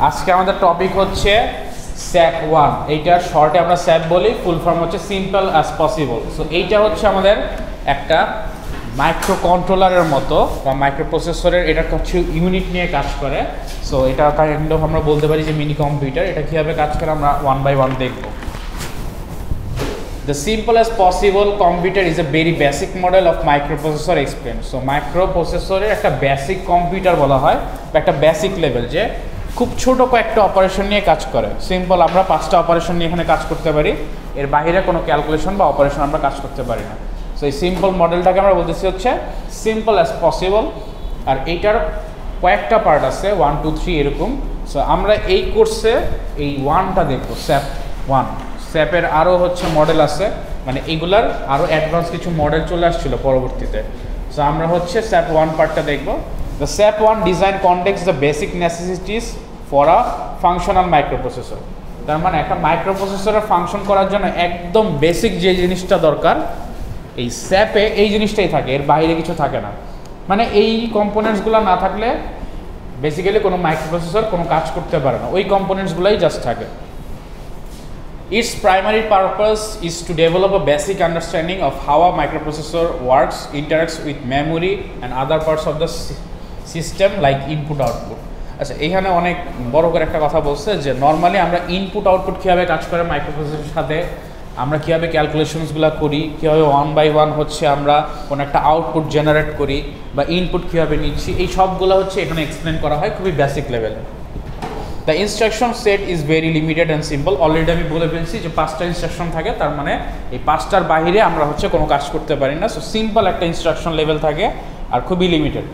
আজকে আমাদের টপিক হচ্ছে স্যাপ 1। এইটার শর্টে আমরা স্যাপ বলি, ফুল ফর্ম হচ্ছে সিম্পল অ্যাজ পসিবল। সো এইটা হচ্ছে আমাদের একটা মাইক্রো কন্ট্রোলারের মতো বা মাইক্রো প্রসেসরের, এটা কিছু ইউনিট নিয়ে কাজ করে। সো এটা কাইন্ড অফ আমরা বলতে পারি যে মিনি কম্পিউটার। এটা কীভাবে কাজ করে আমরা ওয়ান বাই ওয়ান দেখব। The simple as possible computer is a very basic model of microprocessor explained. So microprocessor একটা বেসিক কম্পিউটার বলা হয় বা একটা বেসিক লেভেল, যে খুব ছোট কয়েকটা অপারেশন নিয়ে কাজ করে। সিম্পল আমরা 5টা অপারেশন নিয়ে এখানে কাজ করতে পারি, এর বাইরে কোনো ক্যালকুলেশন বা অপারেশন আমরা কাজ করতে পারি না। সো এই সিম্পল মডেলটাকে আমরা বলতেছি হচ্ছে সিম্পল অ্যাজ পসিবল। আর এইটার কয়েকটা পার্ট আছে, 1 2 3 এরকম। সো আমরা এই কোর্সে এই 1টা দেখবো, স্যাপ 1। স্যাপের আরও হচ্ছে মডেল আছে, মানে এগুলার আরও অ্যাডভান্স কিছু মডেল চলে আসছিল পরবর্তীতে। সো আমরা হচ্ছে স্যাপ 1 পার্টটা দেখব। The sap 1 design context the basic necessities for a functional microprocessor. তার মানে একটা মাইক্রোপ্রসেসরের ফাংশন করার জন্য একদম বেসিক যে জিনিসটা দরকার, এই স্যাপে এই জিনিসটাই থাকে, এর বাইরে কিছু থাকে না। মানে এই কম্পোনেন্টসগুলো না থাকলে বেসিক্যালি কোনো মাইক্রোপ্রসেসর কোনো কাজ করতে পারে না, ওই কম্পোনেন্টসগুলোই জাস্ট থাকে। Its primary purpose is to develop a basic understanding of how a microprocessor works, interacts with memory and other parts of the system like input output. আচ্ছা, এখানে অনেক বড় করে একটা কথা বলছে যে নর্মালি আমরা ইনপুট আউটপুট কীভাবে কাজ করে মাইক্রোপ্রসেসরের সাথে, আমরা কীভাবে ক্যালকুলেশনসগুলো করি, কীভাবে ওয়ান বাই ওয়ান হচ্ছে আমরা কোনো একটা আউটপুট জেনারেট করি বা ইনপুট কীভাবে নিচ্ছি, এই সবগুলো হচ্ছে এখানে এক্সপ্লেন করা হয় খুবই বেসিক লেভেলে। The instruction set is very limited and simple. Already আমি বলে ফেলছি যে 5টা ইনস্ট্রাকশন থাকে, তার মানে এই 5টার বাইরে আমরা হচ্ছে কোনো কাজ করতে পারি না। সো সিম্পল একটা ইনস্ট্রাকশন লেভেল থাকে আর খুবই limited.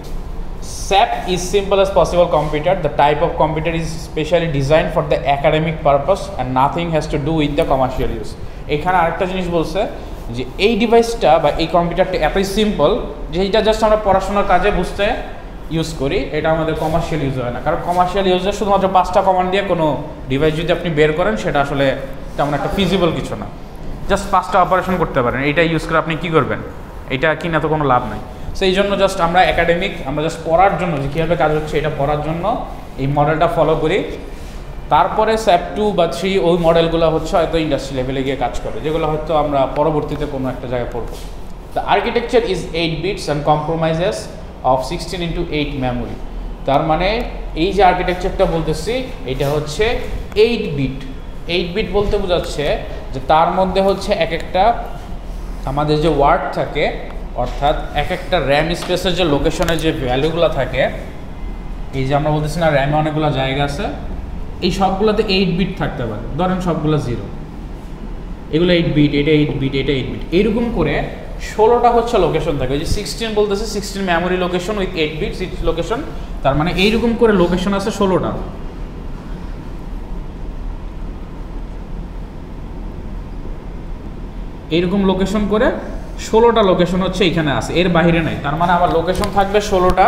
SAP is simple as possible computer. The type of computer is specially designed for the academic purpose and nothing has to do with the commercial use. এখানে আরেকটা জিনিস বলছে যে এই ডিভাইসটা বা এই কম্পিউটারটা এতই সিম্পল যে এটা জাস্ট আমরা পড়াশোনার কাজে বুঝতে ইউজ করি, এটা আমাদের কমার্শিয়াল ইউজ হয় না। কারণ কমার্শিয়াল ইউজে শুধুমাত্র 5টা কমান্ড দিয়ে কোনো ডিভাইস যদি আপনি বের করেন, সেটা আসলে তেমন একটা ফিজিবল কিছু না। জাস্ট 5টা অপারেশন করতে পারেন, এইটা ইউজ করে আপনি কী করবেন, এটা কিনা তো কোনো লাভ নাই। সেই জন্য জাস্ট আমরা একাডেমিক, আমরা জাস্ট পড়ার জন্য যে কীভাবে কাজ হচ্ছে এটা পড়ার জন্য এই মডেলটা ফলো করি। তারপরে স্যাপ 2 বা 3 ওই মডেলগুলো হচ্ছে হয়তো ইন্ডাস্ট্রি লেভেলে গিয়ে কাজ করে, যেগুলো হয়তো আমরা পরবর্তীতে কোনো একটা জায়গায় পড়বো। The architecture is 8 bits and compromises of 16x8 memory. তার মানে এই যে আর্কিটেকচারটা বলতেছি এটা হচ্ছে 8 বিট। 8 বিট বলতে বোঝাচ্ছে যে তার মধ্যে হচ্ছে এক একটা আমাদের যে ওয়ার্ড থাকে, অর্থাৎ এক একটা র্যাম স্পেসের যে লোকেশনের যে ভ্যালুগুলো থাকে, এই যে আমরা বলতেছি না র্যামে অনেকগুলো জায়গা আছে, এই সবগুলোতে 8 বিট থাকতে পারে। ধরেন সবগুলো 0, এগুলো 8 বিট, এটা 8 বিট, এটা 8 বিট, এইরকম করে 16টা হচ্ছে লোকেশন থাকে। ওই যে 16 বলতেছে 16 memory location with 8 bit 6 location, তার মানে এইরকম করে লোকেশন আছে 16টা। এইরকম লোকেশন করে 16টা লোকেশন হচ্ছে এইখানে আছে, এর বাইরে নাই। তার মানে আমার লোকেশন থাকবে 16টা,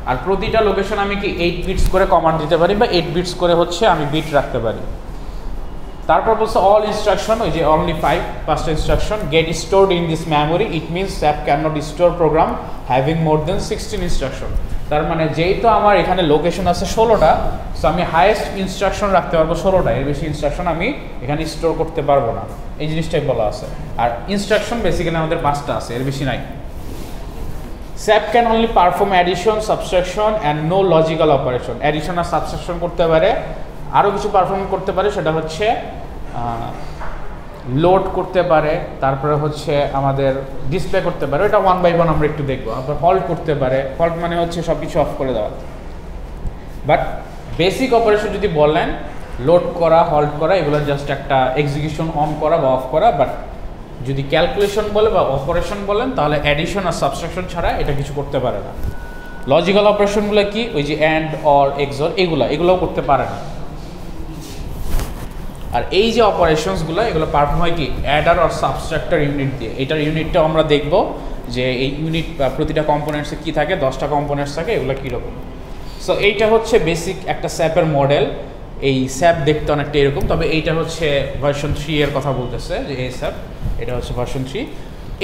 আর প্রতিটা লোকেশন আমি কি 8 বিটস করে কমান্ড দিতে পারি বা 8 বিটস করে হচ্ছে আমি বিট রাখতে পারি। তারপর বলছে অল ইনস্ট্রাকশন, ওই যে অনলি 5টা instruction get stored in this memory. It means SAP can not store program having more than 16 instruction. তার মানে যেহেতু আমার এখানে লোকেশন আছে 16টা, সো আমি হাইয়েস্ট ইনস্ট্রাকশন রাখতে পারবো 16টা, এর বেশি ইনস্ট্রাকশন আমি এখানে স্টোর করতে পারবো না, এই জিনিসটাই বলা আছে। আর ইনস্ট্রাকশন বেসিক্যালি আমাদের 5টা আছে, এর বেশি নাই। SAP can only perform addition, subtraction and no logical operation. Addition আর সাবট্রাকশন করতে পারে, আরও কিছু পারফর্ম করতে পারে, সেটা হচ্ছে লোড করতে পারে, তারপরে হচ্ছে আমাদের ডিসপ্লে করতে পারে, এটা 1 বাই 1 আমরা একটু দেখবো। আবার হল্ট করতে পারে, হল্ট মানে হচ্ছে সব কিছু অফ করে দেওয়া। বাট বেসিক অপারেশন যদি বলেন, লোড করা, হল্ট করা, এগুলো জাস্ট একটা এক্সিকিউশন অন করা বা অফ করা। বাট যদি ক্যালকুলেশন বলে বা অপারেশন বলেন, তাহলে অ্যাডিশন আর সাবট্রাকশন ছাড়া এটা কিছু করতে পারে না। লজিক্যাল অপারেশনগুলো কি, ওই যে অ্যান্ড অর এক্সর, এগুলোও করতে পারে না। আর এই যে অপারেশনসগুলো, এগুলো পারফর্ম হয় কি অ্যাডার আর সাবট্রাক্টর ইউনিট দিয়ে। এটার ইউনিটটাও আমরা দেখব যে এই ইউনিট প্রতিটা কম্পোনেন্টসে কী থাকে, 10টা কম্পোনেন্টস থাকে, এগুলো কীরকম। সো এইটা হচ্ছে বেসিক একটা স্যাপের মডেল। এই স্যাপ দেখতে অনেকটা এরকম, তবে এইটা হচ্ছে ভার্সন 3 এর কথা বলতেছে যে এই স্যাপ, এটা হচ্ছে ভার্সন 3।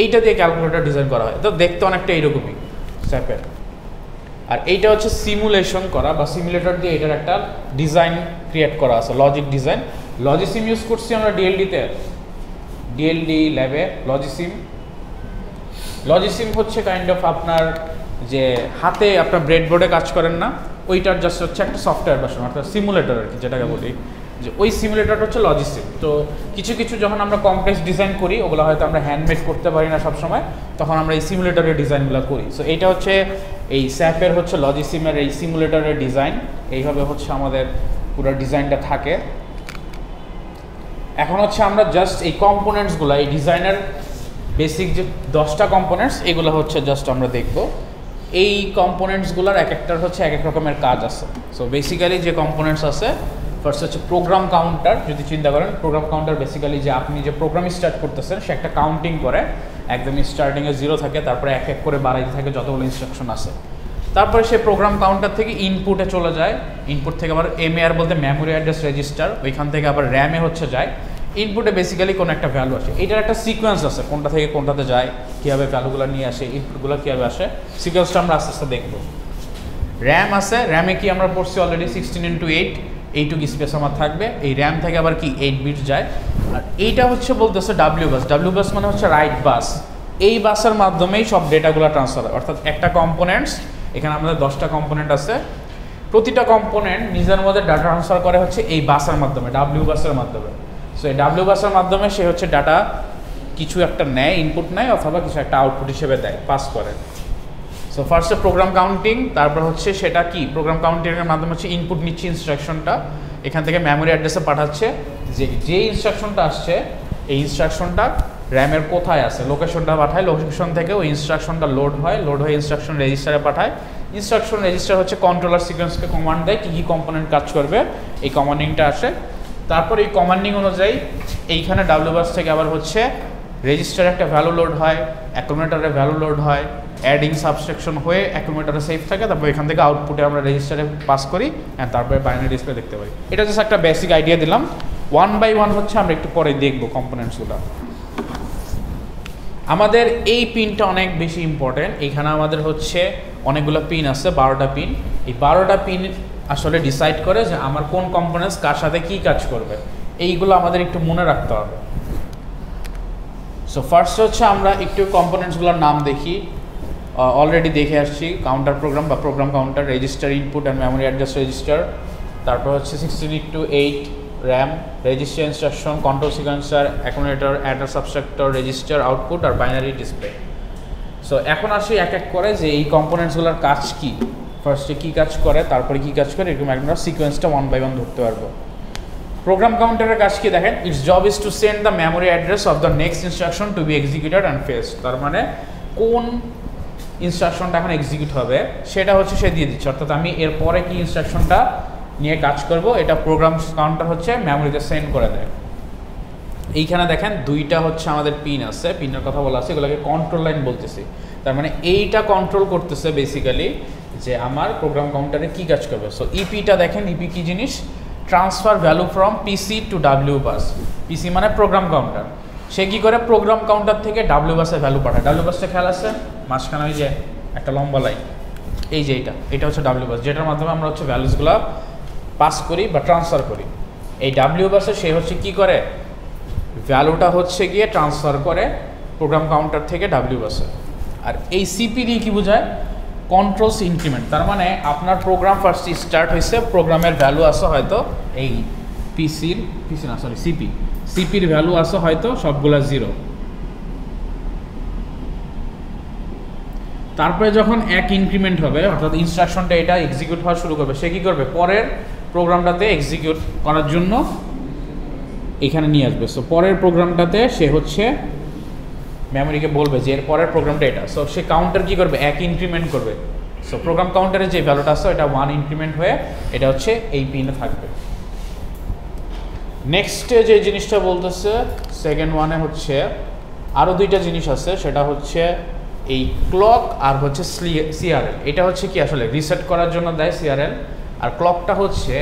এইটা দিয়ে ক্যালকুলেটর ডিজাইন করা হয়, তো দেখতে অনেকটা এইরকমই স্যাপের। আর এইটা হচ্ছে সিমুলেশন করা বা সিমুলেটর দিয়ে এটার একটা ডিজাইন ক্রিয়েট করা আছে, লজিক ডিজাইন। লজিসিম ইউজ করছি আমরা ডিএলডিতে, ডিএলডি ল্যাবে লজিসিম। লজিসিম হচ্ছে কাইন্ড অফ আপনার যে হাতে আপনার ব্রেডবোর্ডে কাজ করেন না, ওইটার জাস্ট হচ্ছে একটা সফটওয়্যার ভার্সন, অর্থাৎ সিমুলেটর আর কি, যেটাকে বলি যে ওই সিমুলেটর হচ্ছে লজিসিম। তো কিছু কিছু যখন আমরা কমপ্লেক্স ডিজাইন করি, ওগুলো হয়তো আমরা হ্যান্ডমেড করতে পারি না সবসময়, তখন আমরা এই সিমুলেটরের ডিজাইনগুলো করি। সো এইটা হচ্ছে এই স্যাপের হচ্ছে লজিসিমের এই সিমুলেটরের ডিজাইন। এইভাবে হচ্ছে আমাদের পুরো ডিজাইনটা থাকে। এখন হচ্ছে আমরা জাস্ট এই কম্পোনেন্টসগুলো, এই ডিজাইনের বেসিক যে 10টা কম্পোনেন্টস, এগুলো হচ্ছে জাস্ট আমরা দেখব। এই কম্পোনেন্টসগুলোর এক একটার হচ্ছে এক এক রকমের কাজ আছে। সো বেসিক্যালি যে কম্পোনেন্টস আছে, ফার্স্ট হচ্ছে প্রোগ্রাম কাউন্টার। যদি চিন্তা করেন, প্রোগ্রাম কাউন্টার বেসিক্যালি যে আপনি যে প্রোগ্রাম স্টার্ট করতেছেন, সে একটা কাউন্টিং করে, একদম স্টার্টিংয়ে 0 থাকে, তারপরে এক এক করে বাড়াইতে থাকে যতগুলো ইনস্ট্রাকশন আছে। তারপরে সে প্রোগ্রাম কাউন্টার থেকে ইনপুটে চলে যায়, ইনপুট থেকে আবার এমএআর বলতে মেমোরি অ্যাড্রেস রেজিস্টার, ওইখান থেকে আবার র্যামে হচ্ছে যায়। ইনপুটে বেসিক্যালি কোনো একটা ভ্যালু আসে, এটার একটা সিকোয়েন্স আছে, কোনটা থেকে কোনটাতে যায়, কীভাবে ভ্যালুগুলো নিয়ে আসে, ইনপুটগুলো কীভাবে আসে, সিকোয়েন্সটা আমরা আস্তে আস্তে দেখব। র্যাম আছে, র্যামে কি আমরা পড়ছি অলরেডি 16x8, এইটুক স্পেস আমার থাকবে। এই র্যাম থেকে আবার কি 8 বিট যায়। আর এইটা হচ্ছে বলতেছে ডাব্লিউ বাস। ডাব্লিউ বাস মানে হচ্ছে রাইট বাস। এই বাসের মাধ্যমেই সব ডেটাগুলো ট্রান্সফার হয়, অর্থাৎ একটা কম্পোনেন্টস, এখানে আমাদের 10টা কম্পোনেন্ট আছে, প্রতিটা কম্পোনেন্ট নিজের মধ্যে ডাটা ট্রান্সফার করে হচ্ছে এই বাসের মাধ্যমে, ডাব্লিউ বাসের মাধ্যমে। সো এই ডাব্লিউ বাসের মাধ্যমে সে হচ্ছে ডাটা কিছু একটা নেয়, ইনপুট নেয়, অথবা কিছু একটা আউটপুট হিসেবে দেয়, পাস করে। সো ফার্স্টে প্রোগ্রাম কাউন্টিং, তারপর হচ্ছে সেটা কি প্রোগ্রাম কাউন্টিংয়ের মাধ্যমে হচ্ছে ইনপুট নিচ্ছে ইনস্ট্রাকশনটা, এখান থেকে মেমোরি অ্যাড্রেসে পাঠাচ্ছে, যে ইনস্ট্রাকশনটা আসছে এই ইনস্ট্রাকশনটা র্যামের কোথায় আছে লোকেশনটা পাঠায়, লোকেশন থেকে ওই ইনস্ট্রাকশনটা লোড হয়, লোড হয়ে ইনস্ট্রাকশন রেজিস্টারে পাঠায়। ইনস্ট্রাকশন রেজিস্টার হচ্ছে কন্ট্রোলার সিকোয়েন্সকে কমান্ড দেয় কী কী কম্পোনেন্ট কাজ করবে, এই কমান্ডিংটা আসে। তারপর এই কমান্ডিং অনুযায়ী এইখানে ডাব্লিউ বাস থেকে আবার হচ্ছে রেজিস্টারে একটা ভ্যালু লোড হয়, অ্যাকুমুলেটরে ভ্যালু লোড হয়, অ্যাডিং সাবস্ট্রাকশন হয়ে অ্যাকুমুলেটরে সেভ থাকে, তারপর এখান থেকে আউটপুটে আমরা রেজিস্টারে পাস করি, অ্যান্ড তারপরে বাইনারি ডিসপ্লে দেখতে পাই। এটা জাস্ট একটা বেসিক আইডিয়া দিলাম। 1 বাই 1 হচ্ছে আমরা একটু পরে দেখবো কম্পোনেন্টসগুলো। আমাদের এই পিনটা অনেক বেশি ইম্পর্টেন্ট। এখানে আমাদের হচ্ছে অনেকগুলো পিন আছে, 12টা পিন। এই 12টা পিন আসলে ডিসাইড করে যে আমার কোন কম্পোনেন্টস কার সাথে কী কাজ করবে, এইগুলো আমাদের একটু মনে রাখতে হবে। সো ফার্স্ট হচ্ছে আমরা একটু কম্পোনেন্টসগুলোর নাম দেখি। অলরেডি দেখে আসছি, কাউন্টার প্রোগ্রাম বা program counter, register input and memory address register, তারপর হচ্ছে 16x8 RAM, register instruction, control sequencer, accumulator, adder subtractor, register, output আর বাইনারি ডিসপ্লে। সো এখন আসি এক এক করে যে এই কম্পোনেন্টসগুলোর কাজ কী, ফার্স্টে কী কাজ করে, তারপরে কী কাজ করে, এরকম আমরা সিকোয়েন্সটা 1 বাই 1 ধরতে পারবো। প্রোগ্রাম কাউন্টারের কাজ কি দেখেন, it's job is to send the memory address of the next instruction to be executed and faced. তার মানে কোন ইনস্ট্রাকশনটা এখন এক্সিকিউট হবে সেটা হচ্ছে সে দিয়ে দিচ্ছে, অর্থাৎ আমি এরপরে কি ইনস্ট্রাকশনটা নিয়ে কাজ করব এটা প্রোগ্রাম কাউন্টার হচ্ছে মেমোরিতে সেন্ড করে দেয়। এইখানে দেখেন 2টা হচ্ছে আমাদের পিন আছে, পিনের কথা বলা আছে, এগুলোকে কন্ট্রোল লাইন বলতেছি। তার মানে এইটা কন্ট্রোল করতেছে বেসিক্যালি যে আমার প্রোগ্রাম কাউন্টারে কী কাজ করবে। সো ইপিটা দেখেন, ইপি কী জিনিস, transfer value from PC to W bus. PC মানে প্রোগ্রাম কাউন্টার, সে কী করে প্রোগ্রাম কাউন্টার থেকে ডাব্লিউ বাসে ভ্যালু পাঠায়। ডাব্লিউ বাসটা খেয়াল আছে, মাঝখানে ওই যে একটা লম্বা লাইন, এই যে এটা হচ্ছে ডাব্লিউ বাস, যেটার মাধ্যমে আমরা হচ্ছে ভ্যালুসগুলো পাস করি বা ট্রান্সফার করি। এই ডাব্লিউ বাসে সে হচ্ছে কী করে, ভ্যালুটা হচ্ছে গিয়ে ট্রান্সফার করে প্রোগ্রাম কাউন্টার থেকে ডাব্লিউ বাসে। আর এই সিপি দিয়ে কী বোঝায়, কন্ট্রোলস ইনক্রিমেন্ট। তার মানে আপনার প্রোগ্রাম ফার্স্ট স্টার্ট হয়েছে, প্রোগ্রামের ভ্যালু আছে হয়তো এই সিপির ভ্যালু আছে হয়তো সবগুলা 0। তারপরে যখন এক ইনক্রিমেন্ট হবে, অর্থাৎ ইনস্ট্রাকশনটা এটা এক্সিকিউট হওয়া শুরু করবে, সে কী করবে, পরের প্রোগ্রামটাতে এক্সিকিউট করার জন্য এখানে নিয়ে আসবে। সো পরের প্রোগ্রামটাতে সে হচ্ছে মেমোরিকে বলবে যে এর পরের প্রোগ্রামটা এটা। সো সে কাউন্টার কী করবে, এক ইনক্রিমেন্ট করবে। সো প্রোগ্রাম কাউন্টারে যে ভ্যালুটা আছে এটা 1 ইনক্রিমেন্ট হয়ে এটা হচ্ছে এই পিনে থাকবে। নেক্সটে যে জিনিসটা বলতেছে সেকেন্ড ওয়ানে হচ্ছে আরও 2টা জিনিস আছে, সেটা হচ্ছে এই ক্লক আর হচ্ছে সিআরএল। এটা হচ্ছে কি আসলে রিসেট করার জন্য দেয় সিআরএল, আর ক্লকটা হচ্ছে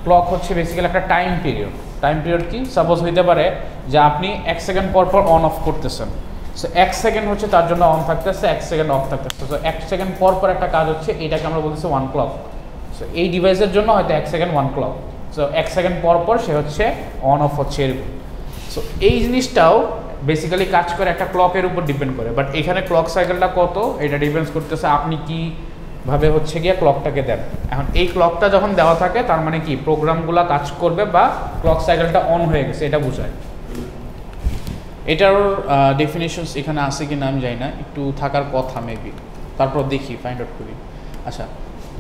ক্লক হচ্ছে বেসিক্যালি একটা টাইম পিরিয়ড। টাইম পিরিয়ড কি, সাপোজ হইতে পারে যে আপনি 1 সেকেন্ড পর পর অন অফ করতেছেন, সো 1 সেকেন্ড হচ্ছে তার জন্য অন থাকতেছে, 1 সেকেন্ড অফ থাকতেছে। সো 1 সেকেন্ড পর পর একটা কাজ হচ্ছে, এটাকে আমরা বলতেছি 1 ক্লক। সো এই ডিভাইসের জন্য হয়তো 1 সেকেন্ড 1 ক্লক। সো 1 সেকেন্ড পর পর সে হচ্ছে অন অফ হচ্ছে এরকম। সো এই জিনিসটাও বেসিক্যালি কাজ করে একটা ক্লকের উপর ডিপেন্ড করে, বাট এখানে ক্লক সাইকেলটা কত এটা ডিপেন্ডস করতেছে আপনি কীভাবে হচ্ছে গিয়ে ক্লকটাকে দেন। এখন এই ক্লকটা যখন দেওয়া থাকে তার মানে কি প্রোগ্রামগুলো কাজ করবে বা ক্লক সাইকেলটা অন হয়ে গেছে এটা বোঝায়। এটার ডেফিনেশনস এখানে আছে কি না আমি জানি না, একটু থাকার কথা মেবি, তারপর দেখি ফাইন্ড আউট করি। আচ্ছা,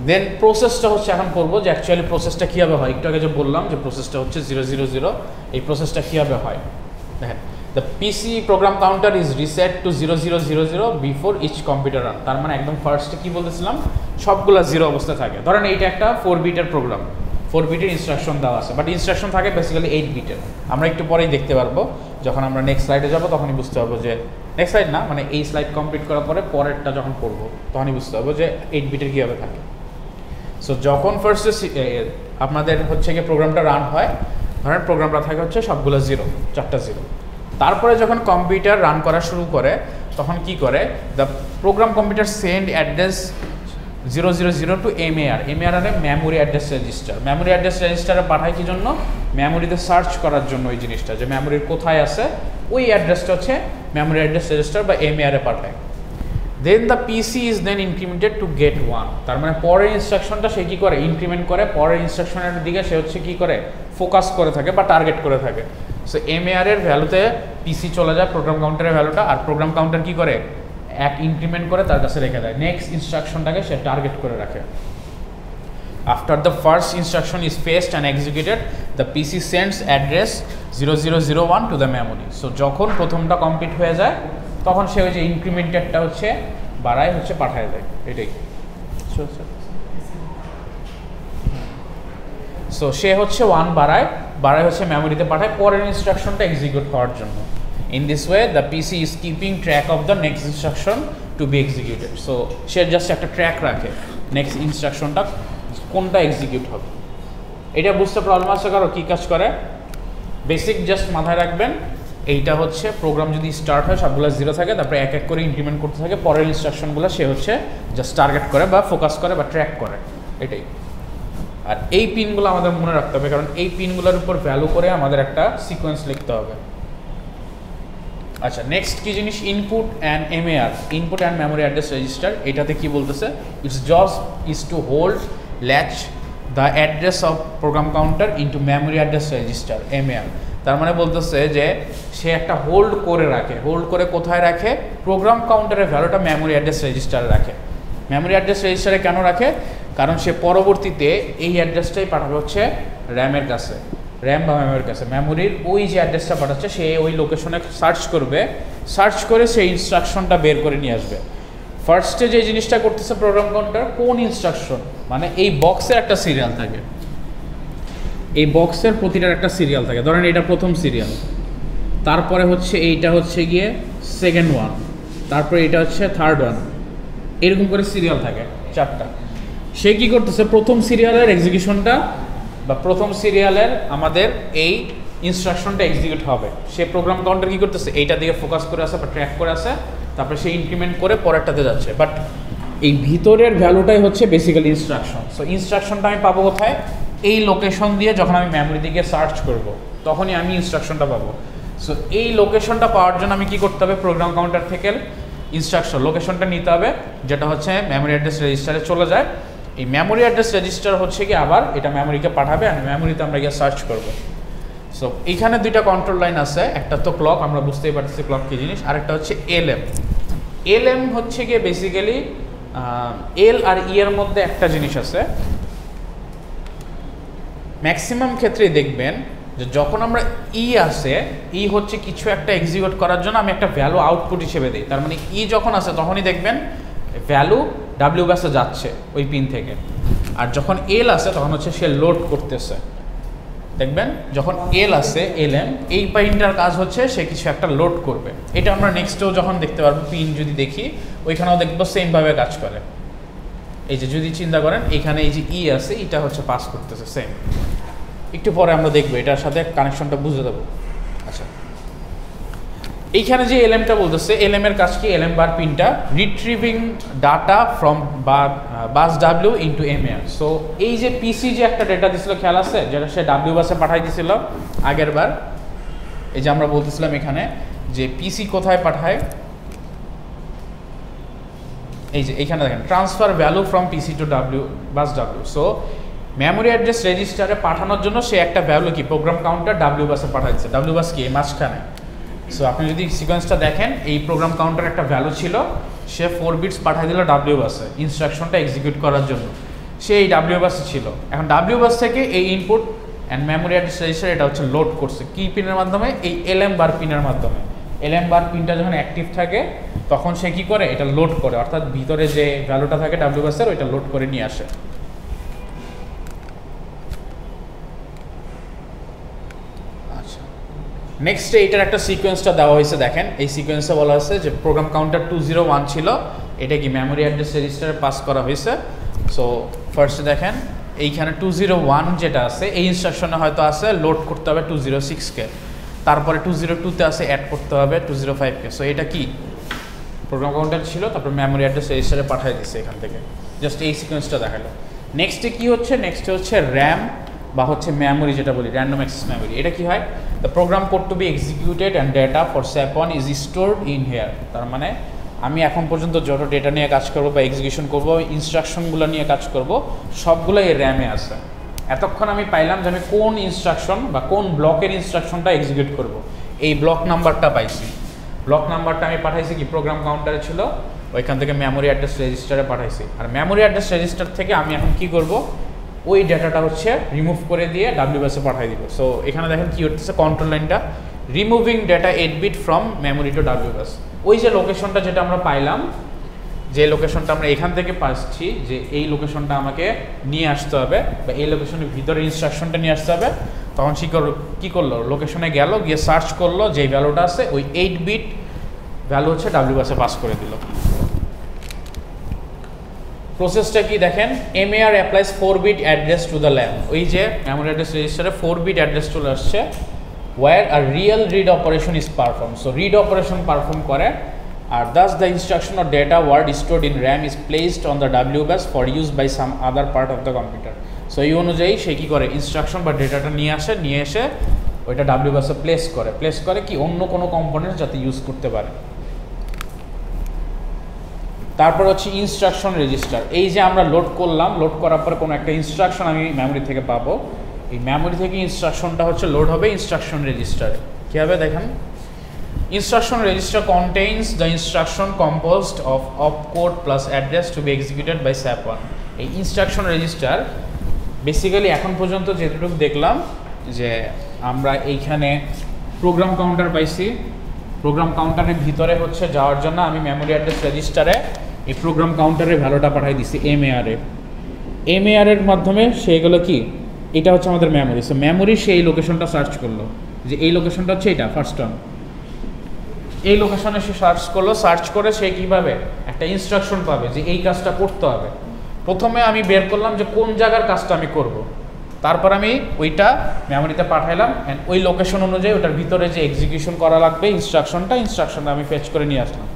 দেন প্রসেসটা হচ্ছে এখন করবো যে অ্যাকচুয়ালি প্রসেসটা কীভাবে হয়। একটু আগে যে বললাম যে প্রসেসটা হচ্ছে 000, এই প্রসেসটা কীভাবে হয় দেখেন। The PC program counter is reset to 0000 before each computer run. তার মানে একদম ফার্স্টে কী বলতেছিলাম, সবগুলো 0 অবস্থায় থাকে। ধরেন এইটা একটা 4 বিটের প্রোগ্রাম, 4 বিটের ইনস্ট্রাকশন দেওয়া আছে, বাট ইনস্ট্রাকশন থাকে বেসিক্যালি 8 বিটের। আমরা একটু পরেই দেখতে পারবো, যখন আমরা নেক্সট স্লাইডে যাবো তখনই বুঝতে পারবো যে, নেক্সট স্লাইড না মানে এই স্লাইড কমপ্লিট করার পরে পরেরটা যখন পড়বো তখনই বুঝতে পারবো যে 8 বিটের কীভাবে থাকে। সো যখন ফার্স্টে আপনাদের হচ্ছে গিয়ে প্রোগ্রামটা রান হয়, ধরেন প্রোগ্রামটা থাকে হচ্ছে সবগুলো 0, 4টা 0। তারপরে যখন কম্পিউটার রান করা শুরু করে তখন কি করে, the program computer send address 000 to MAR। MAR মানে memory address register. Memory address রেজিস্টারে পাঠায় কি জন্য, মেমোরিতে সার্চ করার জন্য। ওই জিনিসটা যে মেমোরির কোথায় আছে ওই অ্যাড্রেসটা হচ্ছে মেমোরি অ্যাড্রেস রেজিস্টার বা MAR-এ পাঠায়। Then the PC is then incremented to get 1। তার মানে পরের ইনস্ট্রাকশনটা সে কী করে, ইনক্রিমেন্ট করে, পরের ইনস্ট্রাকশনের দিকে সে হচ্ছে কী করে, ফোকাস করে থাকে বা টার্গেট করে থাকে। সো MAR-এর ভ্যালুতে পিসি চলে যায় প্রোগ্রাম কাউন্টারের ভ্যালুটা, আর প্রোগ্রাম কাউন্টার কী করে, এক ইনক্রিমেন্ট করে তার কাছে রেখে দেয়, নেক্সট ইনস্ট্রাকশনটাকে সে টার্গেট করে রাখে। After the first instruction is paste and executed, the PC sends address 0001 to the memory. So যখন প্রথমটা কমপ্লিট হয়ে যায় তখন সে ওই যে ইনক্রিমেন্টেডটা হচ্ছে বাড়ায় হচ্ছে পাঠায় দেয়, এটাই। সো সে হচ্ছে 1 বাড়ায় হচ্ছে মেমোরিতে পাঠায় পরের ইনস্ট্রাকশনটা এক্সিকিউট হওয়ার জন্য। In this way, the PC is keeping track of the next instruction to be executed. So, say just একটা ট্র্যাক রাখে নেক্সট ইনস্ট্রাকশনটা কোনটা এক্সিকিউট হবে। এটা বুঝতে প্রবলেম আছে কারো, কী কাজ করে বেসিক জাস্ট মাথায় রাখবেন। এইটা হচ্ছে প্রোগ্রাম যদি স্টার্ট হয় সবগুলো 0 থাকে, তারপরে এক এক করে ইমপ্লিমেন্ট করতে থাকে, পরের ইনস্ট্রাকশনগুলো সে হচ্ছে জাস্ট টার্গেট করে বা ফোকাস করে বা ট্র্যাক করে, এটাই। আর এই পিনগুলো আমাদের মনে রাখতে হবে, কারণ এই পিনগুলোর উপর ভ্যালু করে আমাদের একটা সিকোয়েন্স লিখতে হবে। আচ্ছা, নেক্সট কি জিনিস, input and MAR, input and memory address register. এটাতে কি বলতেছে, it's job is to hold latch the address of program counter into memory address register MAR। তার মানে বলতেছে যে সে একটা হোল্ড করে রাখে, হোল্ড করে কোথায় রাখে, প্রোগ্রাম কাউন্টারের ভ্যালুটা মেমোরি অ্যাড্রেস রেজিস্টারে রাখে। মেমোরি অ্যাড্রেস রেজিস্টারে কেন রাখে, কারণ সে পরবর্তীতে এই অ্যাড্রেসটাই পাঠাবে হচ্ছে র্যামের কাছে, র্যাম বা মেমোরির কাছে। মেমোরির ওই যে অ্যাড্রেসটা পাঠাচ্ছে সে ওই লোকেশনে সার্চ করবে, সার্চ করে সেই ইনস্ট্রাকশনটা বের করে নিয়ে আসবে। ফার্স্টে যে জিনিসটা করতেছে প্রোগ্রাম কাউন্টার, কোন ইনস্ট্রাকশন, মানে এই বক্সের একটা সিরিয়াল থাকে, এই বক্সের প্রতিটার একটা সিরিয়াল থাকে। ধরেন এটা প্রথম সিরিয়াল, তারপরে হচ্ছে এইটা হচ্ছে গিয়ে সেকেন্ড ওয়ান, তারপরে এটা হচ্ছে থার্ড ওয়ান, এরকম করে সিরিয়াল থাকে 4টা। সে কী করতেছে, প্রথম সিরিয়ালের এক্সিকিউশনটা বা প্রথম সিরিয়ালের আমাদের এই ইনস্ট্রাকশনটা এক্সিকিউট হবে। সে প্রোগ্রাম কাউন্টার কী করতেছে, এইটা দিকে ফোকাস করে আসে বা ট্র্যাক করে আসে, তারপরে সে ইনক্রিমেন্ট করে পরেরটাতে যাচ্ছে। বাট এই ভিতরের ভ্যালুটাই হচ্ছে বেসিক্যালি ইনস্ট্রাকশন। সো ইনস্ট্রাকশনটা আমি পাবো কোথায়, এই লোকেশন দিয়ে যখন আমি মেমোরি দিকে সার্চ করব তখনই আমি ইনস্ট্রাকশনটা পাবো। সো এই লোকেশনটা পাওয়ার জন্য আমি কী করতে হবে, প্রোগ্রাম কাউন্টার থেকে ইনস্ট্রাকশন লোকেশনটা নিতে হবে, যেটা হচ্ছে মেমোরি অ্যাড্রেস রেজিস্টারে চলে যায়। এই মেমোরি অ্যাড্রেস রেজিস্টার হচ্ছে কি আবার এটা মেমোরিকে পাঠাবে, আর মেমোরিতে আমরা গিয়ে সার্চ করব। সো এইখানে 2টা কন্ট্রোল লাইন আছে, একটা তো ক্লক, আমরা বুঝতেই পারতেছি ক্লক কী জিনিস, আরেকটা হচ্ছে LM। LM হচ্ছে গিয়ে বেসিক্যালি L আর E এর মধ্যে একটা জিনিস আছে, ম্যাক্সিমাম ক্ষেত্রেই দেখবেন যে যখন আমরা আসে, হচ্ছে কিছু একটা এক্সিকিউট করার জন্য আমি একটা ভ্যালু আউটপুট হিসেবে দিই। তার মানে যখন আসে তখনই দেখবেন ভ্যালু ডাব্লিউ ব্যাসে যাচ্ছে ওই পিন থেকে, আর যখন L আসে তখন হচ্ছে সে লোড করতেছে। দেখবেন যখন L আসে LM, এই পিনটার কাজ হচ্ছে সে কিছু একটা লোড করবে। এটা আমরা নেক্সটেও যখন দেখতে পারবো, পিন যদি দেখি ওইখানেও দেখবো সেমভাবে কাজ করে। এই যে যদি চিন্তা করেন এখানে এই যে আছে, এটা হচ্ছে পাস করতেছে সেম, একটু পরে আমরা দেখবো এটার সাথে কানেকশনটা বুঝে দেবো। আচ্ছা, এইখানে যে এলএমটা বলতেছে, এলএম এর কাজ কি? এলএম বার পিনটা retrieving data from bus W into MAR. So এই যে পিসি যে একটা ডেটা দিছিল খেয়াল আছে, যেটা সে ডাব্লিউ বাসে পাঠাই দিছিল আগের বার, এই যে আমরা বলতেছিলাম এখানে যে পিসি কোথায় পাঠায়, এই যে এখানে দেখেন transfer value from PC to W bus W. So memory address রেজিস্টারে পাঠানোর জন্য সে একটা ভ্যালু কি প্রোগ্রাম কাউন্টার ডাব্লিউ বাসে পাঠাচ্ছে। ডাব্লিউ বাস কি? এই মাঝখানে। সো আপনি যদি সিকোয়েন্সটা দেখেন, এই প্রোগ্রাম কাউন্টার একটা ভ্যালু ছিল, সে 4 বিটস পাঠিয়ে দিল ডাব্লিউ বাসে ইনস্ট্রাকশনটা এক্সিকিউট করার জন্য, সে এই ডাব্লিউ বাসে ছিল। এখন ডাব্লিউ বাস থেকে এই input and memory address register এটা হচ্ছে লোড করছে কি পিনের মাধ্যমে? এই এলএম বার পিনের মাধ্যমে। এলএম বার পিনটা যখন অ্যাক্টিভ থাকে তখন সে কি করে? এটা লোড করে, অর্থাৎ ভিতরে যে ভ্যালুটা থাকে ডাব্লিউ বাসের ওইটা লোড করে নিয়ে আসে। নেক্সট এইটার একটা সিকোয়েন্সটা দেওয়া হয়েছে, দেখেন এই সিকোয়েন্সে বলা হয়েছে যে প্রোগ্রাম কাউন্টার 201 ছিল, এটা কি মেমোরি অ্যাড্রেস রেজিস্টারে পাস করা হয়েছে। সো ফার্স্টে দেখেন এইখানে 201 যেটা আছে এই ইনস্ট্রাকশনে হয়তো আছে লোড করতে হবে 206কে, তারপরে 202তে আছে অ্যাড করতে হবে 205কে। সো এটা কি প্রোগ্রাম কাউন্টার ছিল, তারপর মেমোরি অ্যাড্রেস রেজিস্টারে পাঠিয়ে দিচ্ছে এখান থেকে। জাস্ট এই সিকোয়েন্সটা দেখালো। নেক্সটে কি হচ্ছে? নেক্সটে হচ্ছে র্যাম বা হচ্ছে মেমোরি, যেটা বলি র্যান্ডম অ্যাক্সেস মেমোরি। এটা কি হয়? The program code to be executed and data for SAP1 is stored in here. তার মানে আমি এখন পর্যন্ত যত ডেটা নিয়ে কাজ করবো বা এক্সিকিউশন করবো, ইনস্ট্রাকশনগুলো নিয়ে কাজ করব, সবগুলো এই র্যামে আছে। এতক্ষণ আমি পাইলাম যে আমি কোন ইনস্ট্রাকশন বা কোন ব্লকের ইনস্ট্রাকশনটা এক্সিকিউট করব, এই ব্লক নাম্বারটা পাইছি। ব্লক নাম্বারটা আমি পাঠাইছি কি প্রোগ্রাম কাউন্টারে ছিল, ওইখান থেকে মেমোরি অ্যাড্রেস রেজিস্টারে পাঠাইছি। আর মেমোরি অ্যাড্রেস রেজিস্টার থেকে আমি এখন কি করব? ওই ডেটাটা হচ্ছে রিমুভ করে দিয়ে ডাব্লিউ বাসে পাঠিয়ে দিব। সো এখানে দেখেন কি হচ্ছে, কন্ট্রোল লাইনটা removing data 8 bit from memory to W bus. ওই যে লোকেশনটা যেটা আমরা পাইলাম, যে লোকেশনটা আমরা এখান থেকে পাচ্ছি, যে এই লোকেশনটা আমাকে নিয়ে আসতে হবে বা এই লোকেশনের ভিতরে ইনস্ট্রাকশনটা নিয়ে আসতে হবে, তখন কী করলো? লোকেশনে গেল, গিয়ে সার্চ করলো, যেই ভ্যালুটা আছে ওই 8 বিট ভ্যালু হচ্ছে ডাব্লিউ বাসে পাস করে দিল। প্রসেসটা কি দেখেন, MAR applies 4 bit address to the lamp. ওই যে মেমোরি অ্যাড্রেস রেজিস্টারে 4 বিট অ্যাড্রেস চলে আসছে, ওয়ার আর real read operation is perform. So read operation perform করে, আর thus the instruction or data word stored in RAM is placed on the W bus for use by some other part of the computer. So এই অনুযায়ী সে কী করে? Instruction বা ডেটাটা নিয়ে এসে ওইটা ডাব্লিউ বাসে প্লেস করে কি অন্য কোনো কম্পোনেন্ট যাতে ইউজ করতে পারে। তারপর হচ্ছে ইনস্ট্রাকশন রেজিস্টার। এই যে আমরা লোড করলাম, লোড করার পরে কোনো একটা ইনস্ট্রাকশন আমি মেমোরি থেকে পাবো, এই মেমোরি থেকে ইনস্ট্রাকশনটা হচ্ছে লোড হবে ইনস্ট্রাকশন রেজিস্টারে। কী হবে দেখেন, instruction register contains the instruction composed of opcode plus address to be executed by SAP1। এই ইনস্ট্রাকশন রেজিস্টার বেসিক্যালি এখন পর্যন্ত যেটুকু দেখলাম যে আমরা এইখানে প্রোগ্রাম কাউন্টার পাইছি, প্রোগ্রাম কাউন্টারের ভিতরে হচ্ছে যাওয়ার জন্য আমি মেমোরি অ্যাড্রেস রেজিস্টারে এই প্রোগ্রাম কাউন্টারের ভ্যালুটা পাঠাই দিছি এমএআরের মাধ্যমে সেগুলো কি, এটা হচ্ছে আমাদের মেমোরি। সো মেমোরি সেই লোকেশনটা সার্চ করলো, যে এই লোকেশনটা হচ্ছে এটা ফার্স্ট টার্ম, এই লোকেশনে সে সার্চ করে সে কীভাবে একটা ইনস্ট্রাকশন পাবে যে এই কাজটা করতে হবে। প্রথমে আমি বের করলাম যে কোন জায়গার কাজটা আমি করব, তারপর আমি ওইটা মেমোরিতে পাঠাইলাম, অ্যান্ড ওই লোকেশন অনুযায়ী ওটার ভিতরে যে এক্সিকিউশন করা লাগবে ইনস্ট্রাকশনটা আমি ফেচ করে নিয়ে আসলাম।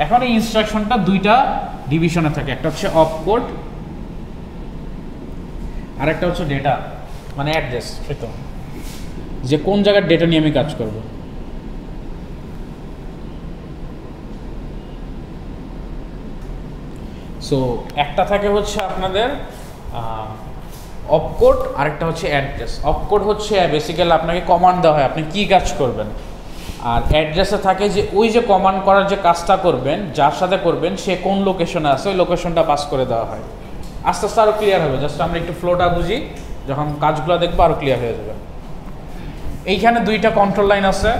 এখন এই ইনস্ট্রাকশনটা দুইটা ডিভিশনে থাকে, একটা হচ্ছে অপকোড আর একটা হচ্ছে ডেটা, মানে অ্যাড্রেস, সেটা যে কোন জায়গার ডেটা নিয়ে আমি কাজ করব। সো একটা থাকে হচ্ছে আপনাদের অপকোড, আরেকটা হচ্ছে অ্যাড্রেস। অপকোড হচ্ছে বেসিক্যালি আপনাকে কমান্ড দেওয়া হয় আপনি কী কাজ করবেন, আর অ্যাড্রেসে থাকে যে ওই যে কমান্ড করার যে কাজটা করবেন, যার সাথে করবেন সে কোন লোকেশনে আছে ওই লোকেশনটা পাস করে দেওয়া হয়। আস্তে আস্তে আরও ক্লিয়ার হবে, জাস্ট আমরা একটু ফ্লোটা বুঝি, যখন কাজগুলো দেখবো আরও ক্লিয়ার হয়ে যাবে। এইখানে দুইটা কন্ট্রোল লাইন আছে,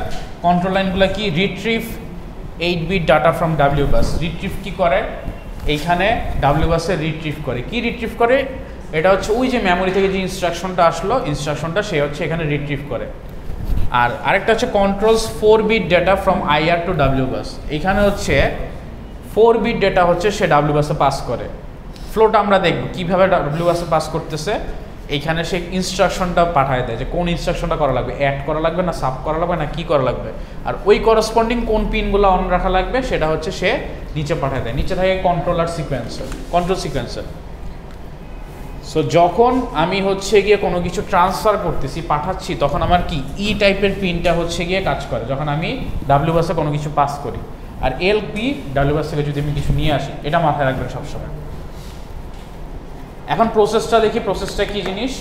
কন্ট্রোল লাইনগুলো কি, retrieve 8 bit data from W bus. Retrieve কী করে, এইখানে ডাব্লিউ বাসে রিট্রিভ করে, কি রিট্রিভ করে, এটা হচ্ছে ওই যে মেমোরি থেকে যে ইনস্ট্রাকশনটা আসলো, ইনস্ট্রাকশনটা সে হচ্ছে এখানে রিট্রিভ করে। আর আরেকটা হচ্ছে controls 4 bit data from IR to W bus. এখানে হচ্ছে 4 বিট ডেটা হচ্ছে সে ডাব্লিউ বাসে পাস করে। ফ্লোটা আমরা দেখব কীভাবে ডাব্লিউ বাসে পাস করতেছে। এইখানে সে ইনস্ট্রাকশনটা পাঠায় দেয় যে কোন ইনস্ট্রাকশনটা করা লাগবে, অ্যাড করা লাগবে না সাব করা লাগবে না কী করা লাগবে, আর ওই করসপন্ডিং কোন পিনগুলো অন রাখা লাগবে সেটা হচ্ছে সে নিচে পাঠায় দেয়। নিচে থাকে কন্ট্রোল সিকোয়েন্সার। সো যখন আমি হচ্ছে গিয়ে কোনো কিছু ট্রান্সফার করতেছি পাঠাচ্ছি, তখন আমার কি টাইপের পিনটা হচ্ছে গিয়ে কাজ করে যখন আমি ডাব্লিউ বাসে কোনো কিছু পাস করি, আর পি ডাব্লিউ বাস থেকে যদি আমি কিছু নিয়ে আসি, এটা মাথায় রাখবেন সবসময়। এখন প্রসেসটা দেখি, প্রসেসটা কি জিনিস।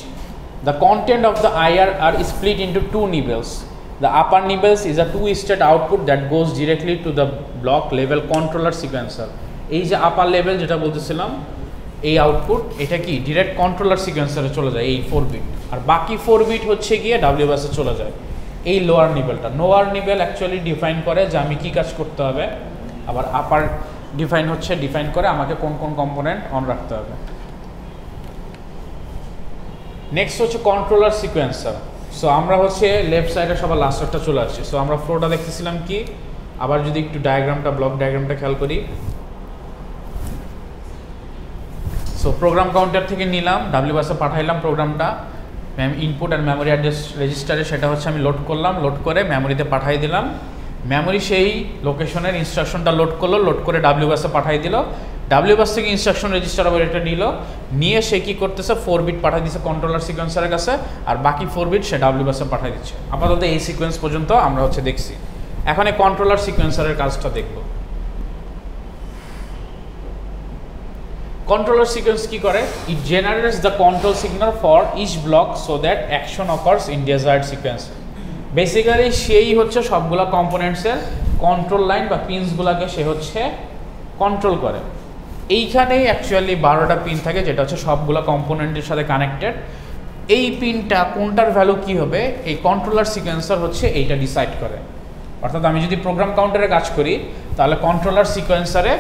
The content of the IR are split into 2 nibbles. The upper nibbles is a 2-state output that goes directly to the block level controller sequencer. এই যে আপার লেভেল যেটা বলতেছিলাম, এই আউটপুট এটা কি ডিরেক্ট কন্ট্রোলার সিকোয়েন্সারে চলে যায় এই 4 বিট, আর বাকি 4 বিট হচ্ছে গিয়ে ডাব্লিউ বাসে চলে যায় এই লোয়ার নিবেলটা। লোয়ার নিবেল অ্যাকচুয়ালি ডিফাইন করে যে আমি কী কাজ করতে হবে, আবার আপার ডিফাইন করে আমাকে কোন কোন কম্পোনেন্ট অন রাখতে হবে। নেক্সট হচ্ছে কন্ট্রোলার সিকোয়েন্সার। সো আমরা হচ্ছে লেফট সাইডে সবার লাস্টারটা চলে আসছি। সো আমরা ফ্লোটা দেখতেছিলাম কি, আবার যদি একটু ব্লক ডায়াগ্রামটা খেয়াল করি। সো প্রোগ্রাম কাউন্টার থেকে নিলাম, ডাব্লিউ বাসে পাঠাইলাম প্রোগ্রামটা, ইনপুট আর মেমোরি অ্যাড্রেস রেজিস্টারে সেটা হচ্ছে আমি লোড করলাম, লোড করে মেমোরিতে পাঠাই দিলাম। মেমোরি সেই লোকেশনের ইনস্ট্রাকশনটা লোড করলো, লোড করে ডাব্লিউ বাসে পাঠাই দিল। ডাব্লিউ বাস থেকে ইনস্ট্রাকশন রেজিস্টার আবার এটা নিয়ে সে কী করতেছে 4 বিট পাঠিয়ে দিচ্ছে কন্ট্রোলার সিকোয়েন্সারের কাছে, আর বাকি 4 বিট সে ডাব্লিউ বাসে পাঠিয়ে দিচ্ছে। আপাতত এই সিকোয়েন্স পর্যন্ত আমরা হচ্ছে দেখছি। এখন এই কন্ট্রোলার সিকোয়েন্সারের কাজটা দেখব। কন্ট্রোলার সিকোয়েন্স কি করে? It generates the control signal for each block so that action occurs in desired sequence. Basically সেই হচ্ছে সবগুলো কম্পোনেন্টসের কন্ট্রোল লাইন বা পিনসগুলোকে সে হচ্ছে কন্ট্রোল করে। এইখানেই অ্যাকচুয়ালি 12টা পিন থাকে, যেটা হচ্ছে সবগুলো কম্পোনেন্টের সাথে কানেক্টেড। এই পিনটা কোনটার ভ্যালু কী হবে, এই কন্ট্রোলার সিকোয়েন্সার হচ্ছে এইটা ডিসাইড করে। অর্থাৎ আমি যদি প্রোগ্রাম কাউন্টারে কাজ করি, তাহলে কন্ট্রোলার সিকোয়েন্সারে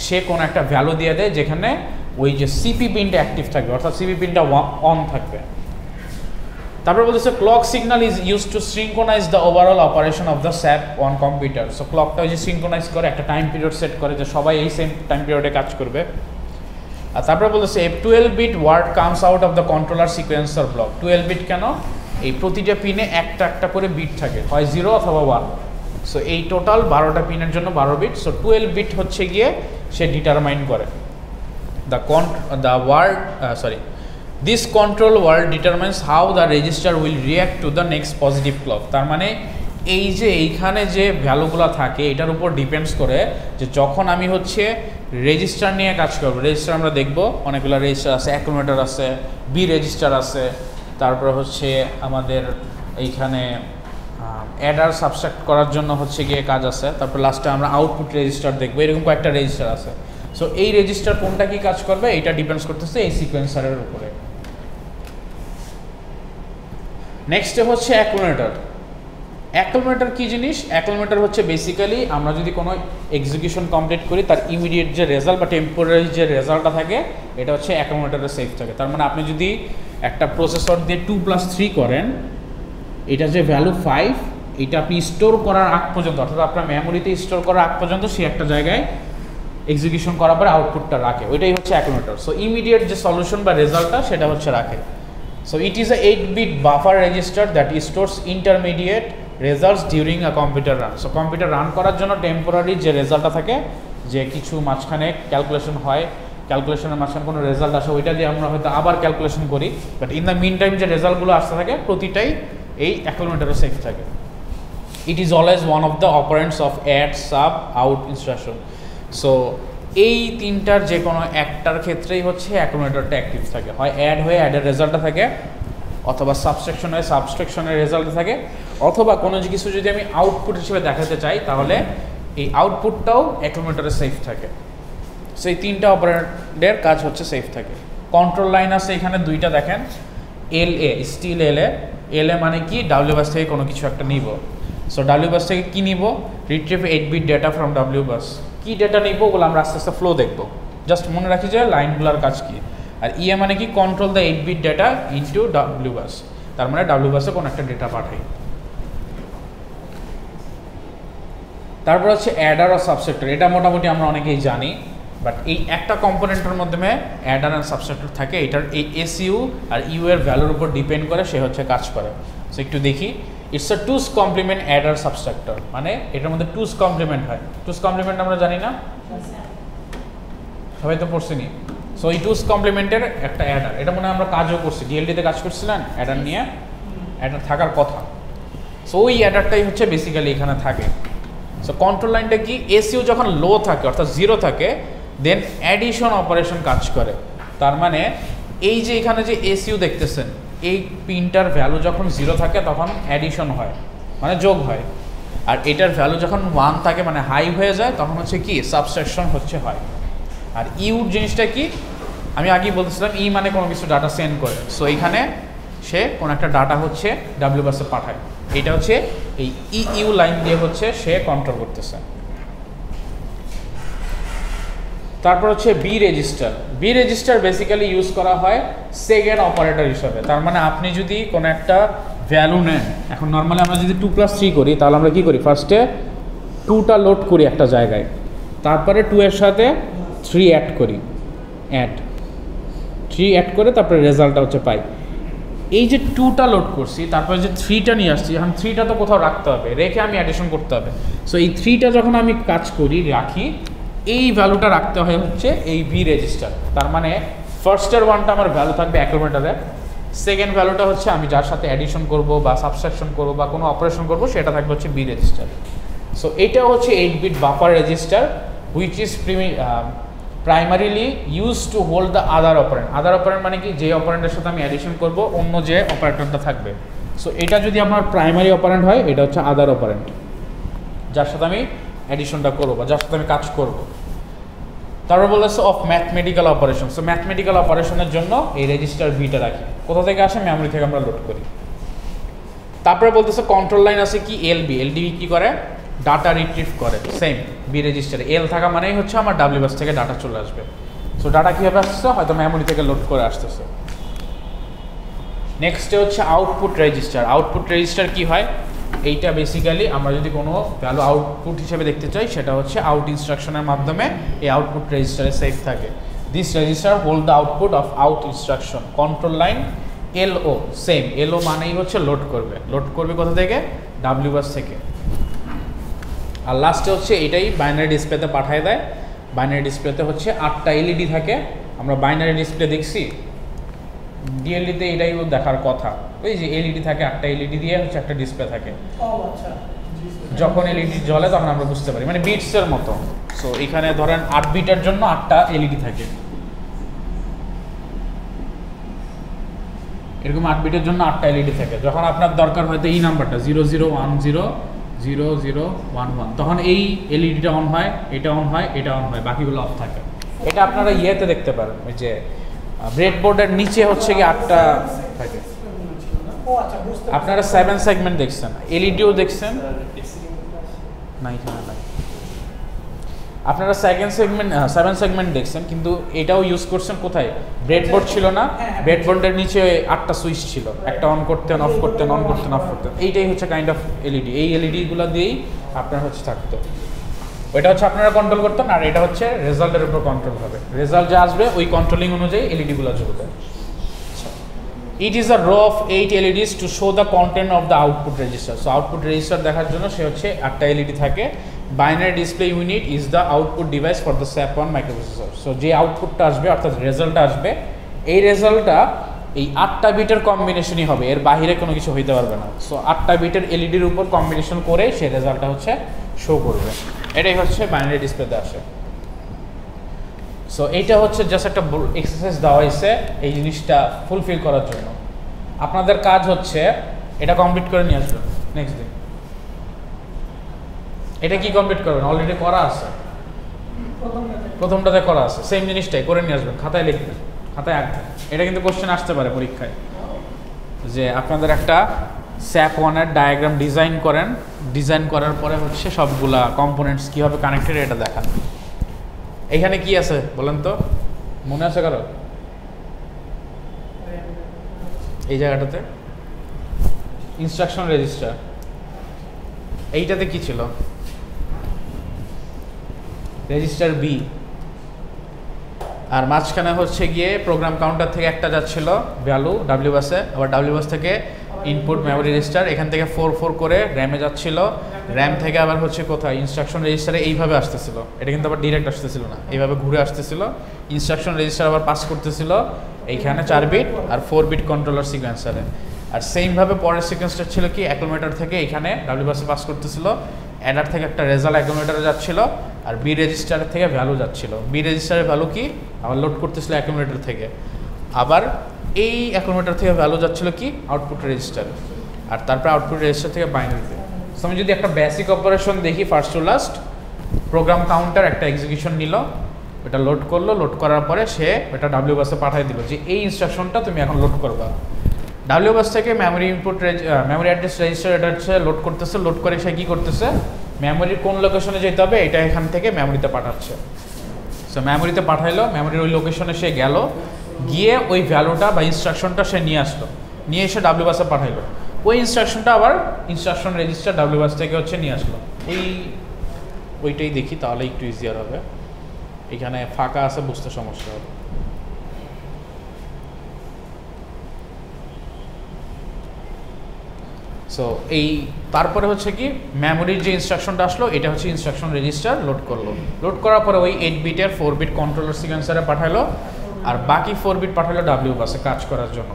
সে কোনো একটা ভ্যালু দিয়ে দেয় যেখানে ওই যে সিপি পিনটা অ্যাক্টিভ থাকবে, অর্থাৎ সিপি পিনটা অন থাকবে। তারপরে বলতেছে clock signal is use to synchronize the overall operation of the SAP on computer. So ক্লকটা ওই যে সিঙ্ক্রোনাইজ করে, একটা টাইম পিরিয়ড সেট করে যে সবাই এই সেম টাইম পিরিয়ডে কাজ করবে। আর তারপরে বলতেছে 12 bit word comes out of the controller sequencer block. 12 bit কেন? এই প্রতিটা পিনে একটা একটা করে বিট থাকে, হয় 0 অথবা 1। সো এই টোটাল 12টা পিনের জন্য 12 বিট। সো 12 বিট হচ্ছে গিয়ে সে ডিটারমাইন করে This control word determines how the register will react to the next positive clock. তার মানে এই যে এইখানে যে ভ্যালুগুলো থাকে এটার উপর ডিপেন্ডস করে যে যখন আমি হচ্ছে রেজিস্টার নিয়ে কাজ করবো। রেজিস্টার আমরা দেখব, অনেকগুলো রেজিস্টার আছে, অ্যাকুমুলেটর আছে, বি রেজিস্টার আছে, তারপর হচ্ছে আমাদের এইখানে অ্যাডার সাবস্ট্রাক্ট করার জন্য হচ্ছে গিয়ে কাজ আছে, তারপর লাস্টে আমরা আউটপুট রেজিস্টার দেখবো। এরকম কয়েকটা রেজিস্টার আছে। সো এই রেজিস্টার কোনটা কি কাজ করবে এটা ডিপেন্ডস করতেছে এই সিকোয়েন্সারের উপরে। নেক্সটে হচ্ছে অ্যাকুমুলেটর। অ্যাকুমুলেটর কি জিনিস? অ্যাকুমুলেটর হচ্ছে বেসিক্যালি আমরা যদি কোনো এক্সিকিউশন কমপ্লিট করি তার ইমিডিয়েট যে রেজাল্ট বা টেম্পোরারি যে রেজাল্টটা থাকে এটা হচ্ছে অ্যাকুমুলেটরে সেভ থাকে। তার মানে আপনি যদি একটা প্রসেসর দিয়ে 2+3 করেন, এটা যে ভ্যালু 5 এটা আপনি স্টোর করার আগ পর্যন্ত, অর্থাৎ আপনার মেমোরিতে স্টোর করার আগ পর্যন্ত সে একটা জায়গায় এক্সিকিউশন করার পরে আউটপুটটা রাখে, ওইটাই হচ্ছে অ্যাকুমুলেটর। সো ইমিডিয়েট যে সলিউশন বা রেজাল্টটা সেটা হচ্ছে রাখে। So it is a 8-bit buffer register that stores intermediate results during a computer run. So computer run করার জন্য টেম্পোরারি যে রেজাল্টটা থাকে, যে কিছু মাঝখানে ক্যালকুলেশন হয়, ক্যালকুলেশনের মাঝখানে কোনো রেজাল্ট আসে, ওইটা দিয়ে আমরা হয়তো আবার ক্যালকুলেশন করি, but in the mean time যে রেজাল্টগুলো আসতে থাকে প্রতিটাই এই অ্যাকুমুলেটরে সেভ থাকে। It is always one of the operands of add, sub, out instruction. So এই তিনটার যে কোনো একটার ক্ষেত্রেই হচ্ছে অ্যাকুমুলেটরটা অ্যাক্টিভ থাকে, হয় অ্যাড হয়ে অ্যাডের রেজাল্টটা থাকে, অথবা সাবস্ট্রাকশন হয়ে সাবস্ট্রাকশনের রেজাল্টটা থাকে, অথবা কোনো কিছু যদি আমি আউটপুট হিসেবে দেখাতে চাই তাহলে এই আউটপুটটাও অ্যাকুমুলেটরে সেফ থাকে। সো এই তিনটা অপারেন্ডের কাজ হচ্ছে সেফ থাকে। কন্ট্রোল লাইন আছে এখানে দুইটা, দেখেন LA, স্টিল LA মানে কি? ডাব্লিউ বাস থেকে কোনো কিছু একটা নিব। সো ডাব্লিউ বাস থেকে কী নিব? Retrieve 8-bit data from W bus. কী ডেটা নিব ওগুলো আমরা আস্তে আস্তে ফ্লো দেখবো, জাস্ট মনে রাখি যে লাইনগুলোর কাজ কী। আর মানে কি? Control the 8-bit data into W bus. তার মানে ডাব্লিউ বাসে কোনো একটা ডেটা পাঠাই। তারপর হচ্ছে অ্যাডার ও সাবসেক্টর। এটা মোটামুটি আমরা অনেকেই জানি। বাট এই একটা কম্পোনেন্টের মাধ্যমে অ্যাডার অ্যান্ড সাবস্ট্রাক্টর থাকে, এটার এই এসইউ আর ইউ এর ভ্যালুর উপর ডিপেন্ড করে সে হচ্ছে কাজ করে। সো একটু দেখি, ইটস আ টুস কমপ্লিমেন্ট অ্যাডার সাবস্ট্রাক্টর, মানে এটার মধ্যে টুস কমপ্লিমেন্ট হয়। টুস কমপ্লিমেন্ট আমরা জানি না, সবাই তো পড়ছিনি। সো এই টুস কমপ্লিমেন্টের একটা অ্যাডার, এটা মনে হয় আমরা কাজও করছি, ডিএলডিতে কাজ করছিলেন অ্যাডার নিয়ে, অ্যাডার থাকার কথা। সো ওই অ্যাডারটাই হচ্ছে বেসিক্যালি এখানে থাকে। সো কন্ট্রোল লাইনটা কি, এসইউ যখন লো থাকে অর্থাৎ 0 থাকে, দেন অ্যাডিশন অপারেশন কাজ করে। তার মানে এই যে এখানে যে এসইউ দেখতেছেন, এই পিনটার ভ্যালু যখন 0 থাকে তখন অ্যাডিশন হয়, মানে যোগ হয়। আর এটার ভ্যালু যখন 1 থাকে মানে হাই হয়ে যায়, তখন হচ্ছে কি সাবট্রাকশন হচ্ছে হয়। আর ইউ জিনিসটা কি, আমি আগেই বলতেছিলাম ই মানে কোনো কিছু ডাটা সেন্ড করে। সো এইখানে সে কোনো একটা ডাটা হচ্ছে ডাব্লিউ বাসে পাঠায়, এটা হচ্ছে এই ইউ লাইন দিয়ে হচ্ছে সে কন্ট্রোল করতেছে। তারপর হচ্ছে B register. B register basically use করা হয় সেকেন্ড অপারেটর হিসাবে। তার মানে আপনি যদি কোনো একটা ভ্যালু নেন, এখন নর্মালি আমরা যদি 2+3 করি, তাহলে আমরা কি করি, ফার্স্টে 2টা লোড করি একটা জায়গায়, তারপরে 2 এর সাথে 3 অ্যাড করি, 3 অ্যাড করে তারপরে রেজাল্টটা হচ্ছে পাই। এই যে 2টা লোড করছি, তারপরে যে 3টা নিয়ে আসছি, এখন 3টা তো কোথাও রাখতে হবে, রেখে আমি অ্যাডিশন করতে হবে। সো এই 3টা যখন আমি কাজ করি, রাখি, এই ভ্যালুটা রাখতে হয় হচ্ছে এই বি রেজিস্টার। তার মানে ফার্স্টের 1টা আমার ভ্যালু থাকবে অ্যাকুমুলেটরে, সেকেন্ড ভ্যালুটা হচ্ছে আমি যার সাথে অ্যাডিশন করব বা সাবট্রাকশন করব বা কোনো অপারেশন করব, সেটা থাকবে হচ্ছে বি রেজিস্টার। সো এটা হচ্ছে eight bit buffer register, which is primarily use to hold the other operand. Other operand মানে কি, যে অপারেন্টের সাথে আমি অ্যাডিশন করব অন্য যে অপারেটরটা থাকবে। সো এটা যদি আমার প্রাইমারি অপারেন্ট হয়, এটা হচ্ছে আদার অপারেন্ট, যার সাথে আমি অ্যাডিশনটা করবো বা যার সাথে আমি কাজ করব। তারপর বলেছে of mathematical operation. So mathematical অপারেশনের জন্য এই রেজিস্টার ভিটা রাখি। কোথা থেকে আসে, মেমোরি থেকে আমরা লোড করি। তারপরে বলতেছে কন্ট্রোল লাইন আছে কি, এলবি। এলডিবি কি করে, ডাটা রিট্রিভ করে, সেম বি রেজিস্টারে এল থাকা মানেই হচ্ছে আমার ডাব্লিউ বাস থেকে ডাটা চলে আসবে। সো ডাটা কীভাবে আসছে, হয়তো মেমোরি থেকে লোড করে আসতেছে। নেক্সটে হচ্ছে আউটপুট রেজিস্টার। আউটপুট রেজিস্টার কি হয়, এইটা বেসিক্যালি আমরা যদি কোনো ভ্যালু আউটপুট হিসেবে দেখতে চাই, সেটা হচ্ছে আউট ইনস্ট্রাকশনের মাধ্যমে এই আউটপুট রেজিস্টারে সেভ থাকে। This register hold the output of out instruction. Control line LO, same LO মানেই হচ্ছে লোড করবে। লোড করবে কোথা থেকে, ডাব্লিউ বাস থেকে। আর লাস্টে হচ্ছে এটাই বাইনারি ডিসপ্লেতে পাঠিয়ে দেয়। বাইনারি ডিসপ্লেতে হচ্ছে 8টা এলইডি থাকে। আমরা বাইনারি ডিসপ্লে দেখছি, ডিএলডিতে এটাই দেখার কথা, ওই যে এলইডি থাকে, 8টা এলইডি দিয়ে হচ্ছে একটা ডিসপ্লে থাকে। যখন এলইডি জ্বলে তখন আমরা বুঝতে পারি, মানে বিটসের মতো। সো এখানে ধরেন 8 বিটের জন্য 8টা এলইডি থাকে, এরকম 8 বিটের জন্য 8টা এলইডি থাকে। যখন আপনার দরকার হয়তো এই নাম্বারটা 00100011, তখন এই এলইডিটা অন হয়, এটা অন হয়, এটা অন হয়, বাকিগুলো অফ থাকে। এটা আপনারা ইয়েতে দেখতে পারেন, ওই যে ব্রেডবোর্ডের নিচে হচ্ছে কি 8টা থাকে। আপনারা 7 সেগমেন্ট দেখছেন, এলইডিও দেখছেন না, এখানে নাই। আপনারা 7 সেগমেন্ট দেখছেন, কিন্তু এটাও ইউজ করছেন কোথায়, ব্রেডবোর্ড ছিল না, ব্রেডবোর্ডের নিচে 8টা সুইচ ছিল, একটা অন করতেন, অফ করতেন, অন করতেন, অফ করতেন। এইটাই হচ্ছে কাইন্ড অফ এলইডি। এই এলইডিগুলো দিয়েই আপনার হচ্ছে থাকতো, ওইটা হচ্ছে আপনারা কন্ট্রোল করতেন। আর এটা হচ্ছে রেজাল্টের উপর কন্ট্রোল হবে, রেজাল্ট যা আসবে ওই কন্ট্রোলিং অনুযায়ী এলইডিগুলো জ্বলবে। It is a row of 8 LEDs to show the content of the output register. So output register দেখার জন্য সে হচ্ছে 8টা এলইডি থাকে। Binary display unit is the output device for the SAP1 microprocessor. So যে আউটপুটটা আসবে অর্থাৎ রেজাল্টটা আসবে, এই রেজাল্টটা এই 8টা বিটের কম্বিনেশনই হবে, এর বাইরে কোনো কিছু হইতে পারবে না। সো 8টা বিটের এলইডির উপর কম্বিনেশন করে সেই রেজাল্টটা হচ্ছে শো করবে। এটাই হচ্ছে বাইনারি ডিসপ্লেতে আসে। সো এইটা হচ্ছে জাস্ট একটা এক্সারসাইজ দেওয়া হয়েছে এই জিনিসটা ফুলফিল করার জন্য। আপনাদের কাজ হচ্ছে এটা কমপ্লিট করে নিয়ে আসবেন নেক্সট দিন। এটা কি কমপ্লিট করবেন, অলরেডি করা আছে, প্রথমটাতে করা আছে, সেম জিনিসটাই করে নিয়ে আসবেন, খাতায় লিখবেন, খাতায় আঁকবেন। এটা কিন্তু কোশ্চেন আসতে পারে পরীক্ষায়, যে আপনাদের একটা SAP1-এর ডায়াগ্রাম ডিজাইন করেন, ডিজাইন করার পরে হচ্ছে সবগুলা কম্পোনেন্টস কীভাবে কানেক্টেড এটা দেখান। এখানে কি আছে বলেন তো, মনে আছে কারো? এই জায়গাটাতে ইনস্ট্রাকশন রেজিস্টার, এইটাতে কি ছিল, রেজিস্টার বি, আর মাঝখানে হচ্ছে গিয়ে প্রোগ্রাম কাউন্টার থেকে একটা যাচ্ছিল ভ্যালু ডাব্লিউ বাসে, আবার ডাব্লিউ বাস থেকে ইনপুট মেমোরি রেজিস্টার, এখান থেকে 4 করে র্যামে যাচ্ছিল, র্যাম থেকে আবার হচ্ছে কোথায় ইনস্ট্রাকশন রেজিস্টারে এইভাবে আসতেছিল, এটা কিন্তু আবার ডিরেক্ট আসতেছিল না, এইভাবে ঘুরে আসতেছিল, ইনস্ট্রাকশন রেজিস্টার আবার পাস করতেছিল এইখানে 4 বিট আর 4 বিট কন্ট্রোলার সিকোয়েন্সারে। আর সেমভাবে পরের সিকোয়েন্সটা ছিল কি অ্যাকুমুলেটর থেকে এখানে ডাব্লিউ বাসে পাস করতেছিল, অ্যাডার থেকে একটা রেজাল্ট অ্যাকুমুলেটরে যাচ্ছিল, আর বি রেজিস্টারের থেকে ভ্যালু যাচ্ছিল, বি রেজিস্টারের ভ্যালু কি আবার লোড করতেছিল অ্যাকুমুলেটর থেকে, আবার এই অ্যাকুমুলেটর থেকে ভ্যালু যাচ্ছিল কি আউটপুট রেজিস্টারে, আর তারপর আউটপুট রেজিস্টার থেকে বাইনারিতে। সো আমি যদি একটা বেসিক অপারেশন দেখি, first to last program counter একটা এক্সিকিউশন নিল, ওটা লোড করলো, লোড করার পরে সে ওটা ডাব্লিউ বাসে পাঠিয়ে দিল যে এই ইনস্ট্রাকশনটা তুমি এখন লোড করবা। ডাব্লিউ বাস থেকে memory input memory address register এটা হচ্ছে লোড করতেছে, লোড করে সে কী করতেছে মেমোরির কোন লোকেশনে যেতে হবে এটা এখান থেকে মেমোরিতে পাঠাচ্ছে। সো মেমোরিতে পাঠাইলো, মেমোরির ওই লোকেশনে সে গেল, গিয়ে ওই ভ্যালুটা বা ইনস্ট্রাকশনটা সে নিয়ে আসলো, নিয়ে এসে ডাব্লিউ বাসে পাঠাইলো, ওই ইনস্ট্রাকশনটা আবার ইনস্ট্রাকশন রেজিস্টার ডাব্লিউ বাস থেকে হচ্ছে নিয়ে আসলো। ওইটাই দেখি তাহলে একটু ইজিয়ার হবে, এখানে ফাঁকা আছে বুঝতে সমস্যা হবে। সো এই তারপরে হচ্ছে কি মেমোরির যে ইনস্ট্রাকশনটা আসলো এটা হচ্ছে ইনস্ট্রাকশন রেজিস্টার লোড করলো, লোড করার পরে ওই 8 বিটের 4 বিট কন্ট্রোলার সিকোয়েন্সারে পাঠালো, আর বাকি 4 বিট পাঠালো ডাব্লিউ বাসে কাজ করার জন্য।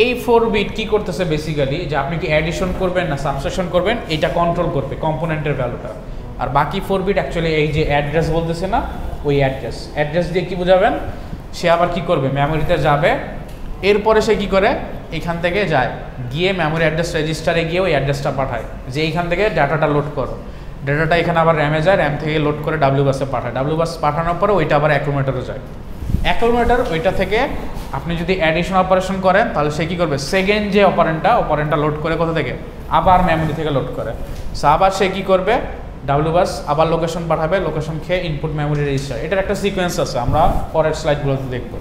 এই 4 বিট কি করতেছে বেসিক্যালি, যে আপনি কি অ্যাডিশন করবেন না সাবট্রাকশন করবেন এটা কন্ট্রোল করবে কম্পোনেন্টের ভ্যালুটা, আর বাকি 4 বিট অ্যাকচুয়ালি এই যে অ্যাড্রেস বলতেছে না ওই অ্যাড্রেস দিয়ে কি বোঝাবেন, সে আবার কি করবে মেমোরিতে যাবে, এরপরে সে কি করে এখান থেকে যায় গিয়ে মেমোরি অ্যাড্রেস রেজিস্টারে গিয়ে ওই অ্যাড্রেসটা পাঠায় যে এইখান থেকে ডাটাটা লোড করো, ডাটাটা এখানে আবার র্যামে যায়, র্যাম থেকে লোড করে ডাব্লিউ বাসে পাঠায়, ডাব্লিউ বাস পাঠানোর পরে ওইটা আবার অ্যাকুমুলেটরে যায়, অ্যাকুমুলেটর ওইটা থেকে আপনি যদি অ্যাডিশন অপারেশন করেন তাহলে সে কী করবে সেকেন্ড যে অপারেন্টটা লোড করে কোথা থেকে আবার মেমোরি থেকে লোড করে, সো আবার সে কী করবে ডাব্লিউ বাস আবার লোকেশন পাঠাবে, লোকেশন খেয়ে ইনপুট মেমোরি রেজিস্টার, এটার একটা সিকোয়েন্স আছে আমরা পরের স্লাইডগুলোতে দেখব।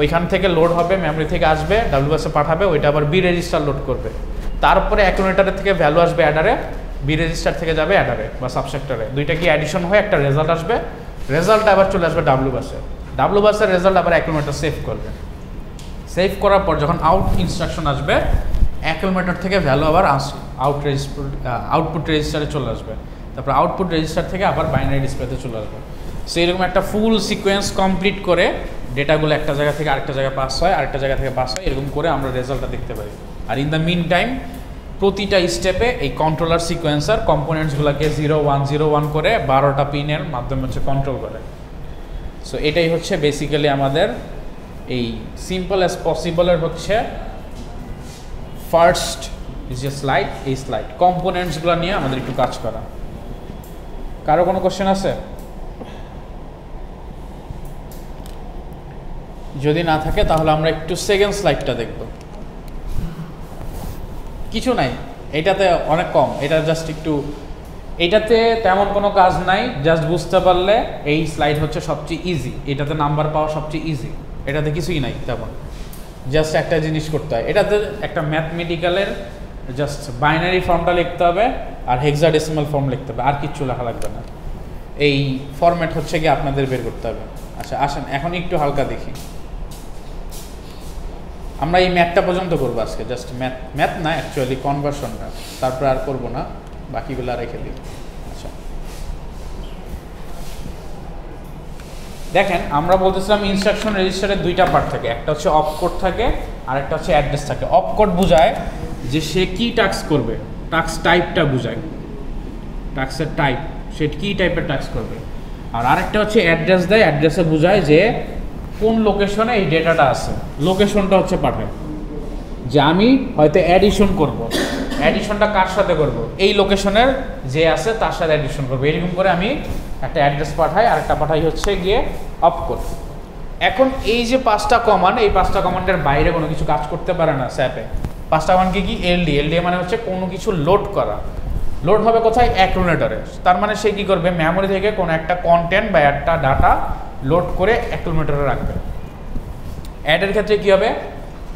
ওইখান থেকে লোড হবে, মেমোরি থেকে আসবে, ডাব্লিউ বাসে পাঠাবে, ওইটা আবার বি রেজিস্টার লোড করবে, তারপরে অ্যাকুমুলেটরের থেকে ভ্যালু আসবে অ্যাডারে, বি রেজিস্টার থেকে যাবে অ্যাডারে বা সাবসেক্টরে, দুইটা কি অ্যাডিশন হয়ে একটা রেজাল্ট আসবে, রেজাল্টটা আবার চলে আসবে ডাব্লিউ বাসে, ডাব্লিউ বাসের রেজাল্ট আবার অ্যাকুমুলেটর সেভ করবে, সেভ করার পর যখন আউট ইনস্ট্রাকশন আসবে অ্যাকুমুলেটর থেকে ভ্যালু আবার আউটপুট রেজিস্টারে চলে আসবে, তারপর আউটপুট রেজিস্টার থেকে আবার বাইনারি ডিসপ্লেতে চলে আসবে। সো এরকম একটা ফুল সিকোয়েন্স কমপ্লিট করে ডেটাগুলো একটা জায়গা থেকে আরেকটা জায়গায় পাস হয়, আরেকটা জায়গা থেকে পাস হয়, এরকম করে আমরা রেজাল্টটা দেখতে পারি। আর ইন দ্য মিন টাইম প্রতিটা স্টেপে এই কন্ট্রোলার সিকোয়েন্সার কম্পোনেন্টসগুলোকে 0 1 0 1 করে 12টা পিনের মাধ্যমে হচ্ছে কন্ট্রোল করে। সো এটাই হচ্ছে বেসিক্যালি আমাদের এই সিম্পল অ্যাজ পসিবলের হচ্ছে ফার্স্ট যে স্লাইড, এই স্লাইড কম্পোনেন্টসগুলো নিয়ে আমাদের একটু কাজ করা। কারো কোনো কোশ্চেন আছে? যদি না থাকে তাহলে আমরা একটু সেকেন্ড স্লাইডটা দেখব। কিছু নাই, এটাতে অনেক কম, এটা জাস্ট একটু, এটাতে তেমন কোনো কাজ নাই, জাস্ট বুঝতে পারলে এই স্লাইড হচ্ছে সবচেয়ে ইজি, এটাতে নাম্বার পাওয়া সবচেয়ে ইজি, এটাতে কিছুই নাই তেমন, জাস্ট একটা জিনিস করতে হয়, এটাতে একটা ম্যাথমেটিক্যালের জাস্ট বাইনারি ফর্মটা লিখতে হবে আর হেক্সাডেসিমাল ফর্ম লিখতে হবে, আর কিচ্ছু লেখা লাগবে না, এই ফরম্যাট হচ্ছে গিয়ে আপনাদের বের করতে হবে। আচ্ছা আসেন এখন একটু হালকা দেখি, আমরা এই ম্যাথটা পর্যন্ত করবো আজকে, জাস্ট ম্যাথ না অ্যাকচুয়ালি কনভার্সনটা, তারপর আর করবো না, বাকিগুলো রেখে দিই। আচ্ছা দেখেন আমরা বলতেছিলাম ইনস্ট্রাকশন রেজিস্টারের দুইটা পার্ট থাকে, একটা হচ্ছে অপ কোড থাকে আর একটা হচ্ছে অ্যাড্রেস থাকে। অপ কোড বোঝায় যে সে কী টাস্ক করবে, টাস্ক টাইপটা বোঝায়, টাস্কের টাইপ, সে কী টাইপের টাস্ক করবে, আর আরেকটা হচ্ছে অ্যাড্রেস দেয়, অ্যাড্রেসে বোঝায় যে কোন লোকেশনে এই ডেটাটা আছে, লোকেশনটা হচ্ছে পাঠায়, যে আমি হয়তো অ্যাডিশন করব, অ্যাডিশনটা কার সাথে করব, এই লোকেশনের যে আছে তার সাথে অ্যাডিশন করবো, এরকম করে আমি একটা অ্যাড্রেস পাঠাই, আর একটা পাঠাই হচ্ছে গিয়ে অপ কোড। এখন এই যে 5টা কমান্ড, এই 5টা কমান্ডের বাইরে কোনো কিছু কাজ করতে পারে না স্যাপে। 5টা কমান্ড কি? এলডি মানে হচ্ছে কোনো কিছু লোড করা, লোড হবে কোথায়? অ্যাকুমুলেটরে। তার মানে সে কী করবে, মেমোরি থেকে কোনো একটা কন্টেন্ট বা একটা ডাটা লোড করে অ্যাকুমুলেটরে রাখবে। অ্যাডের ক্ষেত্রে কী হবে,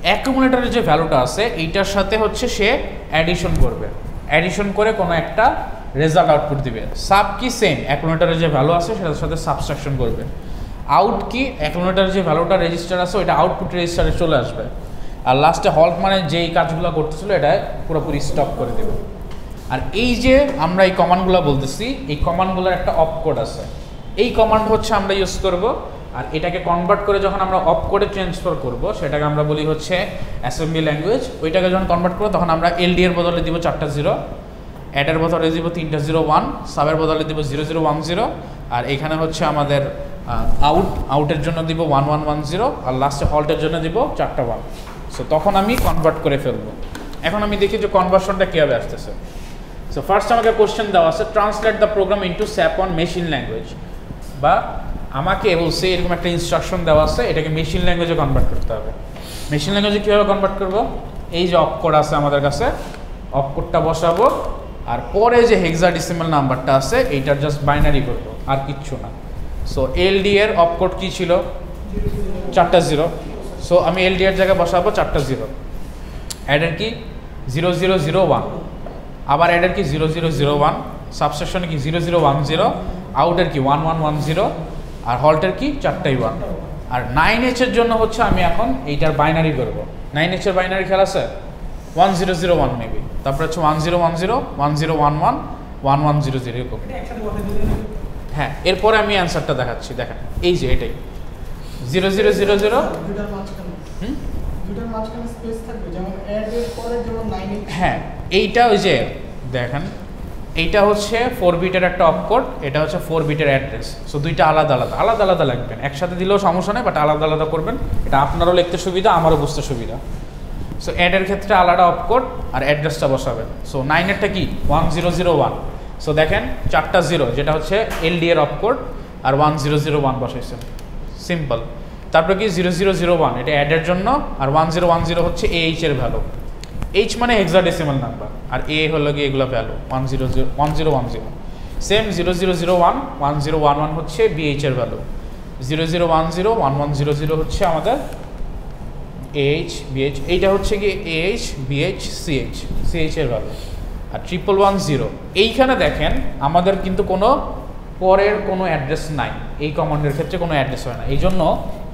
অ্যাকুমুলেটরের যে ভ্যালুটা আছে এইটার সাথে হচ্ছে সে অ্যাডিশন করবে, অ্যাডিশন করে কোনো একটা রেজাল্ট আউটপুট দিবে। সাব কি? সেম, অ্যাকুমুলেটরের যে ভ্যালু আছে সেটার সাথে সাবট্রাকশন করবে। আউট কি অ্যাকুমুলেটরের যে ভ্যালুটা রেজিস্টার আছে ওইটা আউটপুট রেজিস্টারে চলে আসবে, আর লাস্টে হল্ট মানে যেই কাজগুলো করতেছিল এটা পুরোপুরি স্টপ করে দেবে। আর এই যে আমরা এই কমান্ডগুলো বলতেছি, এই কমান্ডগুলোর একটা অপ কোড আছে, এই কমান্ড হচ্ছে আমরা ইউজ করব। আর এটাকে কনভার্ট করে যখন আমরা অপ কোডে ট্রান্সফার করব সেটাকে আমরা বলি হচ্ছে অ্যাসেম্বলি ল্যাঙ্গুয়েজ। ওইটাকে যখন কনভার্ট করবো তখন আমরা এলডি এর বদলে দিব 4টা 0, অ্যাডের বদলে দিব 3টা 0 1, সাবের বদলে দিব 0 0 1 0, আর এখানে হচ্ছে আমাদের আউটের জন্য দিব 1 1 1 0, আর লাস্টে হল্টের জন্য দিব 4টা 1। সো তখন আমি কনভার্ট করে ফেলবো। এখন আমি দেখি যে কনভার্সনটা কীভাবে আসতেছে। সো ফার্স্ট আমাকে কোশ্চেন দেওয়া আছে translate the program into sap on machine language, বা আমাকে বলছে এরকম একটা ইনস্ট্রাকশন দেওয়া আছে এটাকে মেশিন ল্যাঙ্গুয়েজে কনভার্ট করতে হবে। মেশিন ল্যাঙ্গুয়েজে কীভাবে কনভার্ট করব? এই যে অপকোড আছে আমাদের কাছে, অপকোডটা বসাবো, আর পরে যে হেক্সাডেসিমাল নাম্বারটা আছে এইটার জাস্ট বাইনারি করব, আর কিচ্ছু না। সো এলডি এর অপকোড কী ছিল? 4টা 0। সো আমি এলডি এর জায়গায় বসাবো 4টা 0। অ্যাডের কি 0 0 0 1, আবার অ্যাডের কি 0 0 0 1, সাবসেকশনে কি 0 0 1 0, আউটের কি 1 1 1 0, আর হল্টের কি 4টাই 1। আর 9H এর জন্য হচ্ছে আমি এখন এইটার বাইনারি করব। 9H এর বাইনারি খেলা আছে 1 0 0 1 মেবি, তারপরে হচ্ছে 1 0 1 0 1 0 1 1 1 1 0 0 এরকম। হ্যাঁ, এরপরে আমি অ্যান্সারটা দেখাচ্ছি। দেখেন এই যে এটাই 0 0 0 0। হ্যাঁ, এইটা ওই যে দেখেন এইটা হচ্ছে 4 বিটের একটা অপকোড, এটা হচ্ছে 4 বিটের অ্যাড্রেস। সো দুইটা আলাদা আলাদা আলাদা আলাদা লাগবেন, একসাথে দিলেও সমস্যা নেই, বাট আলাদা আলাদা করবেন, এটা আপনারও লিখতে সুবিধা আমারও বুঝতে সুবিধা। সো অ্যাডের ক্ষেত্রে আলাদা অপকোড আর অ্যাড্রেসটা বসাবেন। সো 9এরটা কি 1 0 0 1। সো দেখেন 4টা 0 যেটা হচ্ছে এলডি এর অপকোড, আর 1 0 0 1 বসাইছেন, সিম্পল। তারপরে কি 0 0 0 1 এটা অ্যাডের জন্য, আর 1 0 1 0 হচ্ছে এইচ এর ভ্যালু। এইচ মানে হেক্সাডেসিমাল নাম্বার, আর এ হলো কি এগুলো ভ্যালু 1 0 0 1 0 1 0। সেম 0 0 0 1 1 0 1 1 হচ্ছে বিএইচ এর ভ্যালু, 0 0 1 0 1 1 0 0 হচ্ছে আমাদের এইচ বিএইচ, এইটা হচ্ছে কি এইচ বিএইচ সিএইচ সিএইচ এর ভ্যালু, আর 1 1 1 0। এইখানে দেখেন আমাদের কিন্তু কোনো পরের কোনো অ্যাড্রেস নাই, এই কমান্ডের ক্ষেত্রে কোনো অ্যাড্রেস হয় না, এই জন্য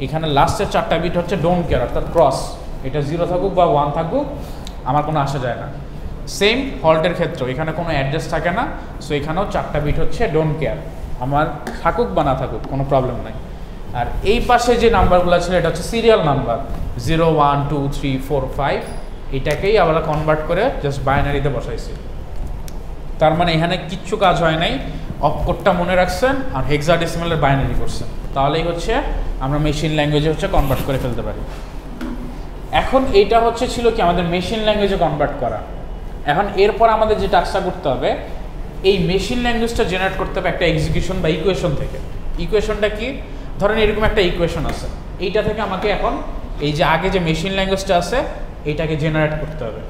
এখানে লাস্টের 4টা বিট হচ্ছে ডোন্ট কেয়ার, অর্থাৎ ক্রস, এটা 0 থাকুক বা 1 থাকুক আমার কোনো আসা যায় না। সেম হল্টের ক্ষেত্রেও এখানে কোনো অ্যাড্রেস থাকে না, সো এখানেও 4টা বিট হচ্ছে ডোন্ট কেয়ার, আমার থাকুক বা না থাকুক কোনো প্রবলেম নাই। আর এই পাশে যে নাম্বারগুলো ছিল এটা হচ্ছে সিরিয়াল নাম্বার 0 1 2 3 4 5, এটাকেই আমরা কনভার্ট করে জাস্ট বাইনারিতে বসাইছি। তার মানে এখানে কিচ্ছু কাজ হয় নাই, অপকোডটা মনে রাখছেন আর হেক্সাডেসিমালের বাইনারি করছেন, তাহলেই হচ্ছে আমরা মেশিন ল্যাঙ্গুয়েজে হচ্ছে কনভার্ট করে ফেলতে পারি। এখন এইটা হচ্ছে ছিল কি আমাদের মেশিন ল্যাঙ্গুয়েজে কনভার্ট করা। এখন এরপর আমাদের যে টাস্কটা করতে হবে, এই মেশিন ল্যাঙ্গুয়েজটা জেনারেট করতে হবে একটা এক্সিকিউশন বা ইকুয়েশন থেকে। ইকুয়েশনটা কি? ধরেন এরকম একটা ইকুয়েশন আছে, এইটা থেকে আমাকে এখন এই যে আগে যে মেশিন ল্যাঙ্গুয়েজটা আছে এইটাকে জেনারেট করতে হবে।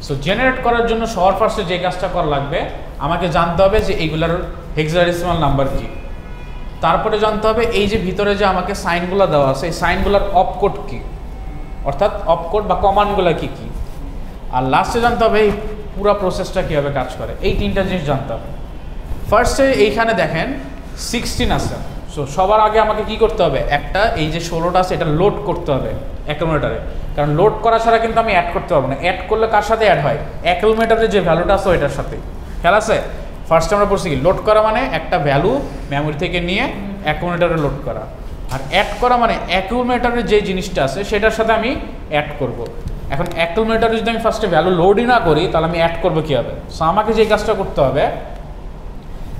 সো জেনারেট করার জন্য সবার ফার্স্টে যে কাজটা করা লাগবে, আমাকে জানতে হবে যে এইগুলার হেক্সাডেসিমাল নাম্বার কি, তারপরে জানতে হবে এই যে ভিতরে যে আমাকে সাইনগুলো দেওয়া আছে এই সাইনগুলোর অপকোড কি, অর্থাৎ অপকোড বা কমান্ডগুলো কি কি, আর লাস্টে জানতে হবে এই পুরো প্রসেসটা কীভাবে কাজ করে। এই 3টা জিনিস জানতে হবে। ফার্স্টে এইখানে দেখেন 16 আছে, সো সবার আগে আমাকে কি করতে হবে, একটা এই যে 16টা আছে এটা লোড করতে হবে অ্যাকুমুলেটারে, কারণ লোড করা ছাড়া কিন্তু আমি অ্যাড করতে পারবো না। অ্যাড করলে কার সাথে অ্যাড হয়? অ্যাকুমুলেটারের যে ভ্যালুটা আছে ওইটার সাথে। খেয়াল আছে? ফার্স্টে আমরা পড়ছি কি লোড করা মানে একটা ভ্যালু মেমোরি থেকে নিয়ে অ্যাকুমুলেটারে লোড করা, আর অ্যাড করা মানে অ্যাকুমুলেটারের যে জিনিসটা আছে সেটার সাথে আমি অ্যাড করব। এখন অ্যাকুমুলেটারে যদি আমি ফার্স্টে ভ্যালু লোডই না করি তাহলে আমি অ্যাড করবো কীভাবে? সো আমাকে যে কাজটা করতে হবে,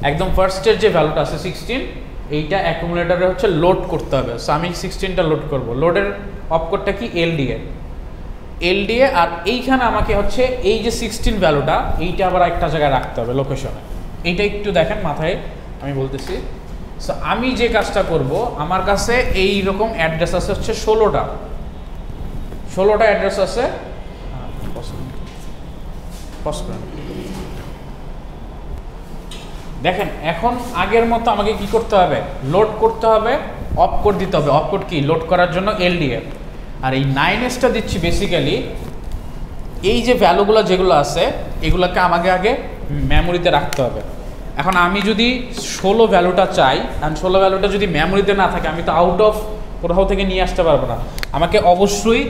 একদম ফার্স্টের যে ভ্যালুটা আছে 16 এইটা অ্যাকুমুলেটারে হচ্ছে লোড করতে হবে। সো আমি 16টা লোড করব। লোডের অপকোডটা কি? এলডিএ, আর এইখানে আমাকে হচ্ছে এই যে 16 ভ্যালুটা এইটা আবার একটা জায়গায় রাখতে হবে লোকেশনে। এইটা একটু দেখেন মাথায় আমি বলতেছি। সো আমি যে কাজটা করব, আমার কাছে এই রকম অ্যাড্রেস আছে হচ্ছে 16টা অ্যাড্রেস আছে। দেখেন এখন আগের মতো আমাকে কি করতে হবে? লোড করতে হবে, অপকোড দিতে হবে। অপকোড কি? লোড করার জন্য এলডিএ। আর এই 9Sটা দিচ্ছি বেসিক্যালি এই যে ভ্যালুগুলো যেগুলো আছে এগুলোকে আমাকে আগে মেমোরিতে রাখতে হবে। এখন আমি যদি 16 ভ্যালুটা চাই, আর 16 ভ্যালুটা যদি মেমোরিতে না থাকে, আমি তো আউট অফ কোথাও থেকে নিয়ে আসতে পারবো না। আমাকে অবশ্যই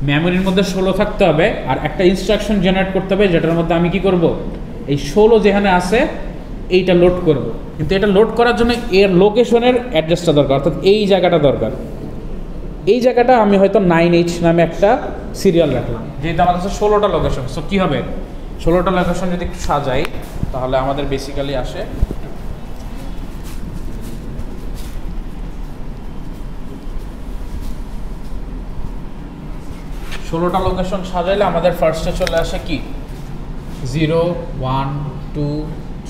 মেমোরির মধ্যে 16 থাকতে হবে, আর একটা ইনস্ট্রাকশন জেনারেট করতে হবে যেটার মধ্যে আমি কি করব, এই 16 যেখানে আছে এইটা লোড করব। কিন্তু এটা লোড করার জন্য এর লোকেশনের অ্যাড্রেসটা দরকার, অর্থাৎ এই জায়গাটা দরকার। এই জায়গাটা আমি হয়তো 9H নামে একটা সিরিয়াল রাখলাম, যেহেতু আমার কাছে 16টা লোকেশন। সো কী হবে, 16টা লোকেশন যদি একটু সাজাই তাহলে আমাদের বেসিক্যালি আসে 16টা লোকেশন সাজাইলে আমাদের ফার্স্টে চলে আসে কি 0 1 2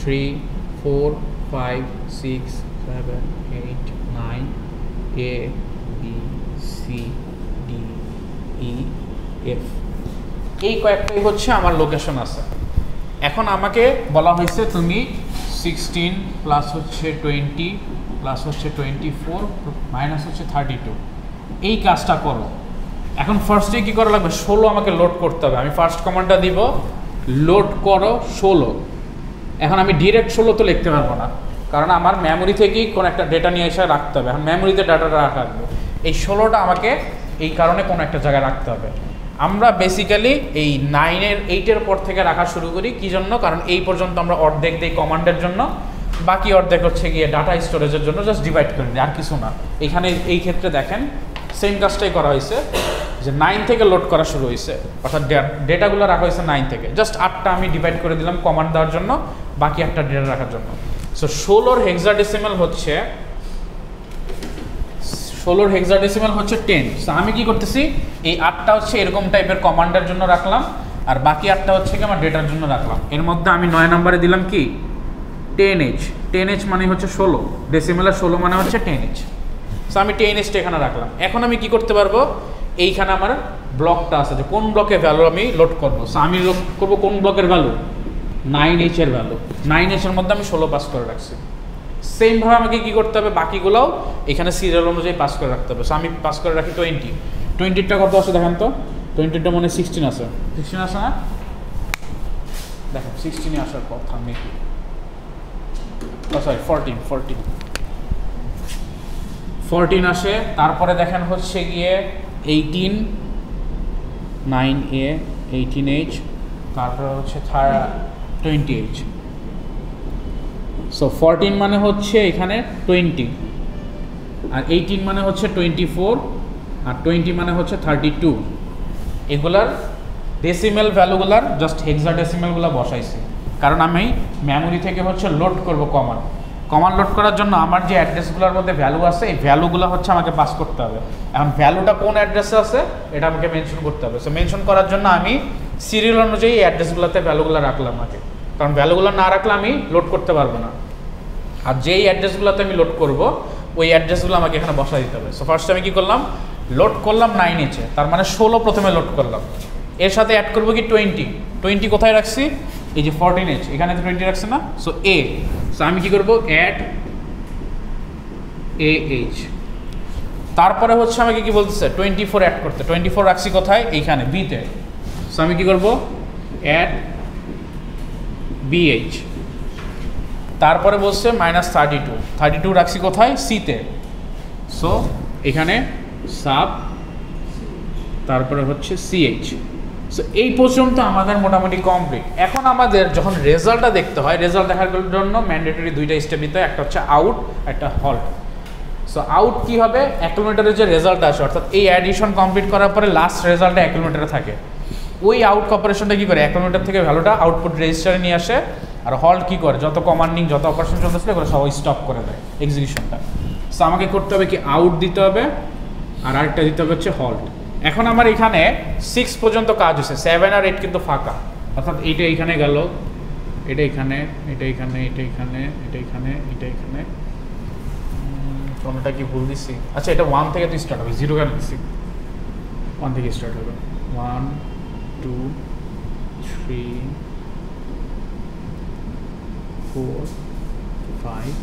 3 4 5 6 7 8 9 A B C D E F, এই কয়েকটাই হচ্ছে আমার লোকেশন আছে। এখন আমাকে বলা হয়েছে তুমি 16 প্লাস হচ্ছে 20 প্লাস হচ্ছে 24 মাইনাস হচ্ছে 32 এই কাজটা করো। এখন ফার্স্টে কী করা লাগবে, 16 আমাকে লোড করতে হবে। আমি ফার্স্ট কমান্ডটা দিব লোড করো 16। এখন আমি ডিরেক্ট 16 তো লিখতে পারবো না, কারণ আমার মেমোরি থেকেই কোনো একটা ডেটা নিয়ে এসে রাখতে হবে। এখন মেমোরিতে ডাটাটা রাখবো, এই 16টা আমাকে এই কারণে কোনো একটা জায়গায় রাখতে হবে। আমরা বেসিক্যালি এই 8-এর পর থেকে রাখা শুরু করি, কী জন্য, কারণ এই পর্যন্ত আমরা অর্ধেক দিই কমান্ডের জন্য, বাকি অর্ধেক হচ্ছে গিয়ে ডাটা স্টোরেজের জন্য, জাস্ট ডিভাইড করে দিই, আর কিছু না। এখানে এই ক্ষেত্রে দেখেন সেম কাজটাই করা হয়েছে, যে 9 থেকে লোড করা শুরু হয়েছে, অর্থাৎ ডেটাগুলো রাখা হয়েছে 9 থেকে। জাস্ট 8টা আমি ডিভাইড করে দিলাম কমান্ড দেওয়ার জন্য, বাকি একটা ডেটা রাখার জন্য। সো 16 হেক্সাডেসিমাল হচ্ছে 10। সো আমি কি করতেছি, এই 8টা হচ্ছে এরকম টাইপের কমান্ডের জন্য রাখলাম, আর বাকি 8টা হচ্ছে কি আমার ডেটার জন্য রাখলাম। এর মধ্যে আমি 9 নম্বরে দিলাম কি 10H। 10H মানে হচ্ছে 16, ডেসিমেলের 16 মানে হচ্ছে 10H। সো আমি 10H এখানে রাখলাম। এখন আমি কি করতে পারবো, এইখানে আমার ব্লকটা আছে যে কোন ব্লকে ভ্যালু আমি লোড করবো। সো আমি লোড করবো কোন ব্লকের ভ্যালু, 9H এর ভ্যালু। 9H এর মধ্যে আমি 16 পাস করে রাখছি। সেমভাবে আমাকে কী করতে হবে, বাকিগুলোও এখানে সিরিয়াল অনুযায়ী পাস করে রাখতে হবে। সো আমি পাস করে রাখি 20। 20টা কত আছে দেখেন তো, 20টা মনে 16 আছে, 16 আছে না, দেখেন 16 আসার কথা মেবি, সরি 14 আসে। তারপরে দেখেন হচ্ছে গিয়ে 18 9A 18H, তারপরে হচ্ছে 20H। সো 14 মানে হচ্ছে এখানে 20, আর 18 মানে হচ্ছে 24, আর 20 মানে হচ্ছে 32। এগুলার ডেসিমেল ভ্যালুগুলার জাস্ট হেক্সাডেসিমেলগুলো বসাইছি, কারণ আমি মেমোরি থেকে হচ্ছে লোড করব কমান্ড লোড করার জন্য আমার যে অ্যাড্রেসগুলোর মধ্যে ভ্যালু আছে, এই ভ্যালুগুলো হচ্ছে আমাকে পাস করতে হবে। এখন ভ্যালুটা কোন অ্যাড্রেসে আছে এটা আমাকে মেনশন করতে হবে। সো মেনশন করার জন্য আমি সিরিয়াল অনুযায়ী এই অ্যাড্রেসগুলোতে ভ্যালুগুলো রাখলাম আগে, কারণ ভ্যালুগুলো না রাখলে আমি লোড করতে পারবো না। আর যেই অ্যাড্রেসগুলোতে আমি লোড করব ওই অ্যাড্রেসগুলো আমাকে এখানে বসা দিতে হবে। সো ফার্স্ট আমি কী করলাম, লোড করলাম 9H, তার মানে 16 প্রথমে লোড করলাম। এর সাথে অ্যাড করবো কি 20 কোথায় রাখছি, এই যে 14H এখানে তো 20 রাখছে না। সো সো আমি কি করবো, অ্যাড AH। তারপরে হচ্ছে আমাকে কি বলতেছে 24 অ্যাড করতে, 24 রাখছি কোথায়, এইখানে বিতে। সো আমি কি করবো, অ্যাড BH। তারপরে বলছে -32 রাখছি কোথায়, সিতে। সো এখানে সাব, তারপরে হচ্ছে CH। সো এই পর্যন্ত আমাদের মোটামুটি কমপ্লিট। এখন আমাদের যখন রেজাল্টটা দেখতে হয়, রেজাল্ট দেখার জন্য ম্যান্ডেটরি দুইটা স্টেপ নিতে হয়, একটা হচ্ছে আউট, একটা হল্ট। সো আউট কী হবে, অ্যাকুমুলেটরের যে রেজাল্ট আসে, অর্থাৎ এই অ্যাডিশন কমপ্লিট করার পরে লাস্ট রেজাল্টটা অ্যাকুমুলেটরে থাকে। ওই আউট অপারেশনটা কী করে, অ্যাকুমুলেটর থেকে ভ্যালুটা আউটপুট রেজিস্টারে নিয়ে আসে। আর হল্ট কী করে, যত কমান্ডিং যত অপারেশন চলতেছিল এগুলো সবাই স্টপ করে দেয় এক্সিকিউশনটা। সো আমাকে করতে হবে কি, আউট দিতে হবে, আর আরেকটা দিতে হবে হচ্ছে হল্ট। এখন আমার এখানে 6 পর্যন্ত কাজ হয়েছে, 7 আর 8 কিন্তু ফাঁকা, অর্থাৎ এইটা এইখানে গেল, এটা এখানে, এটা এখানে, এটা এখানে, এটা এখানে, এটা এখানে, কোনটা কি ভুল দিচ্ছি, আচ্ছা এটা 1 থেকে তো স্টার্ট হবে, 0 কেন দিচ্ছি, 1 থেকে স্টার্ট হবে, 1 2 3 4 5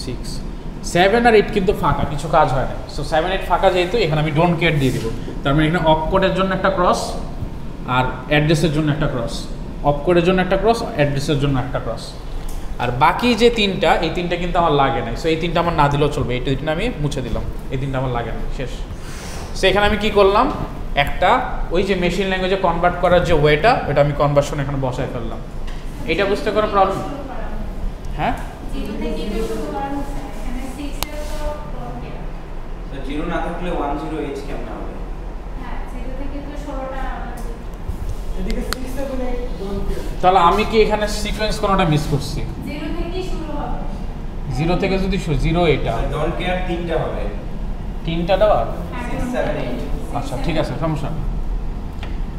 6 7 আর 8 কিন্তু ফাঁকা, কিছু কাজ হয় না। সো 7 8 ফাঁকা যেহেতু এখানে আমি ডোন্ট কেয়ার দিয়ে দিব। তার মানে এখানে অপকোডের জন্য একটা ক্রস, আর অ্যাড্রেসের জন্য একটা ক্রস, অপকোডের জন্য একটা ক্রস, অ্যাড্রেসের জন্য একটা ক্রস। আর বাকি যে তিনটা, এই তিনটা কিন্তু আমার লাগে নাই। সো এই তিনটা আমার না দিলেও চলবে, এই তিনটা আমি মুছে দিলাম, এই তিনটা আমার লাগে না, শেষ। সো এখানে আমি কি করলাম, একটা ওই যে মেশিন ল্যাঙ্গুয়েজে কনভার্ট করার যে ওয়েটা, ওটা আমি কনভার্সন এখানে বসায় ফেললাম। এটা বুঝতে কোনো প্রবলেম? হ্যাঁ, জিরো না থাকলে 10h কেমন হবে? তাহলে আমি কি এখানে সিকোয়েন্স কোনোটা মিস করছি? 0 থেকে যদি 0 এটা ডোন্ট কেয়ার তিনটা হবে, তিনটা দেওয়া। 6 7 8। আচ্ছা ঠিক আছে, সমস্যা নেই।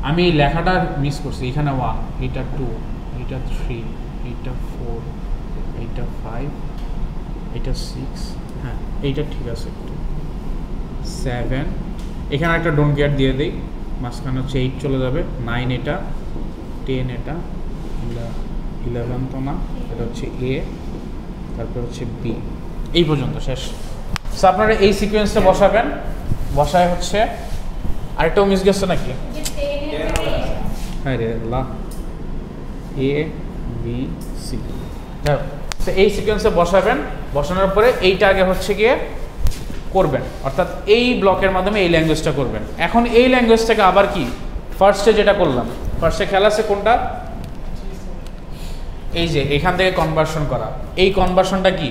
আমি লেখাটা মিস করছি, এখানে 1, এটা 2, এটা 3, এটা 4, এটা 5, এটা 6, হ্যাঁ এইটা ঠিক আছে, 7, এখানে একটা ডোন্ট কেয়ার দিয়ে দিই, মাঝখানে হচ্ছে 8 চলে যাবে, 9 এটা, 10 এটা, 11 তো না, এটা হচ্ছে এ, তারপর হচ্ছে বি, এই পর্যন্ত শেষ। সো আপনারা এই সিকোয়েন্সটা বসাবেন, বসায় হচ্ছে আরেকটাও মিস গেছে নাকি? হ্যাঁ রে লা, এ বি সি, তো এই সিকোয়েন্সে বসাবেন, বসানোর পরে এইটা আগে হচ্ছে গিয়ে করবেন, অর্থাৎ এই ব্লকের মাধ্যমে এই ল্যাঙ্গুয়েজটা করবেন। এখন এই ল্যাঙ্গুয়েজ থেকে আবার কি ফার্স্টে যেটা করলাম, ফার্স্টে খেলা আছে কোনটা, এই যে এখান থেকে কনভার্সন করা, এই কনভার্সনটা কি,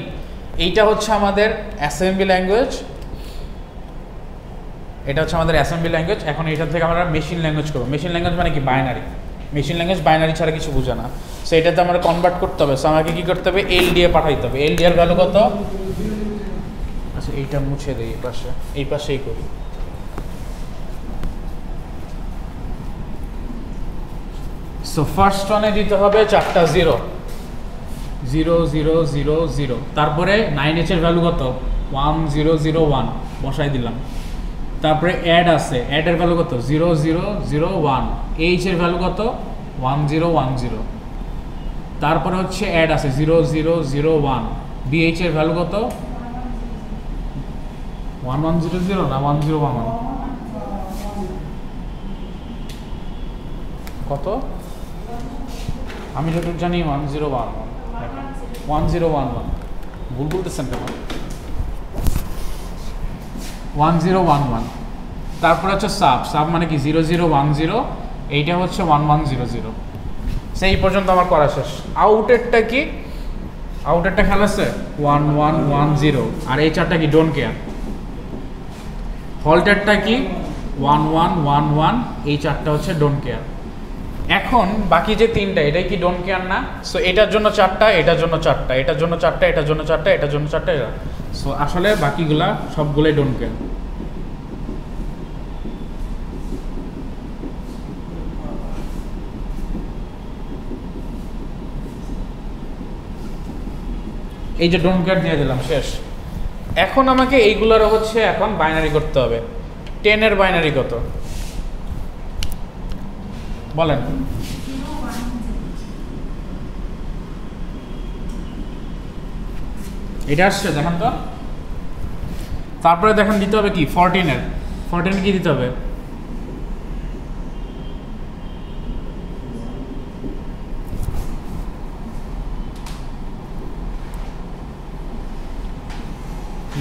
এইটা হচ্ছে আমাদের অ্যাসেম্বলি ল্যাঙ্গুয়েজ, এটা হচ্ছে আমাদের অ্যাসেম্বলি ল্যাঙ্গুয়েজ। এখন এটার থেকে আমরা মেশিন ল্যাঙ্গুয়েজ করবো। মেশিন ল্যাঙ্গুয়েজ মানে কি, বাইনারি। মেশিন ল্যাঙ্গুয়েজ বাইনারি ছাড়া কিছু বোঝে না। সো এটাতে আমরা কনভার্ট করতে হবে, সো আমাকে কী করতে হবে, এল দিয়ে পাঠাইতে হবে। এল ডিয়ার ভ্যালু কত? আচ্ছা এইটা মুছে দিই, এই পাশেই করি। সো ফার্স্ট ওয়ানে দিতে হবে 4টা 0, 0 0 0 0, তারপরে 9h এর ভ্যালু কত, 1 0 0 1 বসাই দিলাম। তারপরে অ্যাড আছে, অ্যাডের ভ্যালু কত, 0 0 0 1, এইচ এর ভ্যালু কত, 1 0 1 0। তারপরে হচ্ছে অ্যাড আছে 0 0 0 1, বিএইচ এর ভ্যালু কত, 1 1 0 0 না 1 0 1 1, কত আমি যতটুকু জানি 1 0 1 1 0 1 1, ভুল বলতেছেন কেন, 1 0 1 1। তারপরে হচ্ছে সাব মানে কি 0 0 1 0, এইটা হচ্ছে 1 1 0 0। সেই পর্যন্ত আমার করা শেষ। আউটেরটা কি, আউটেরটা খেলা আছে 1 1 1 0, আর এই চারটা কি, ডোন্ট কেয়ার। হল্টেরটা কি 1 1 1 1, এই চারটা হচ্ছে ডোন্ট কেয়ার। এখন বাকি যে তিনটা, এটাই কি ডোন্ট কেয়ার না? সো এটার জন্য 4টা, এটার জন্য 4টা, এটার জন্য 4টা, এটার জন্য 4টা, এটার জন্য 4টা, এটা। সো আসলে বাকিগুলা সবগুলোই ডোন্ট কেয়ার। এই যে ডোন্ট কেয়ার দিয়ে দিলাম, শেষ। এখন আমাকে এইগুলোর হচ্ছে এখন বাইনারি করতে হবে। 10 এর বাইনারি কত বলেন? এটা আসছে দেখেন তো। তারপরে দেখেন দিতে হবে কি 14 কি দিতে হবে?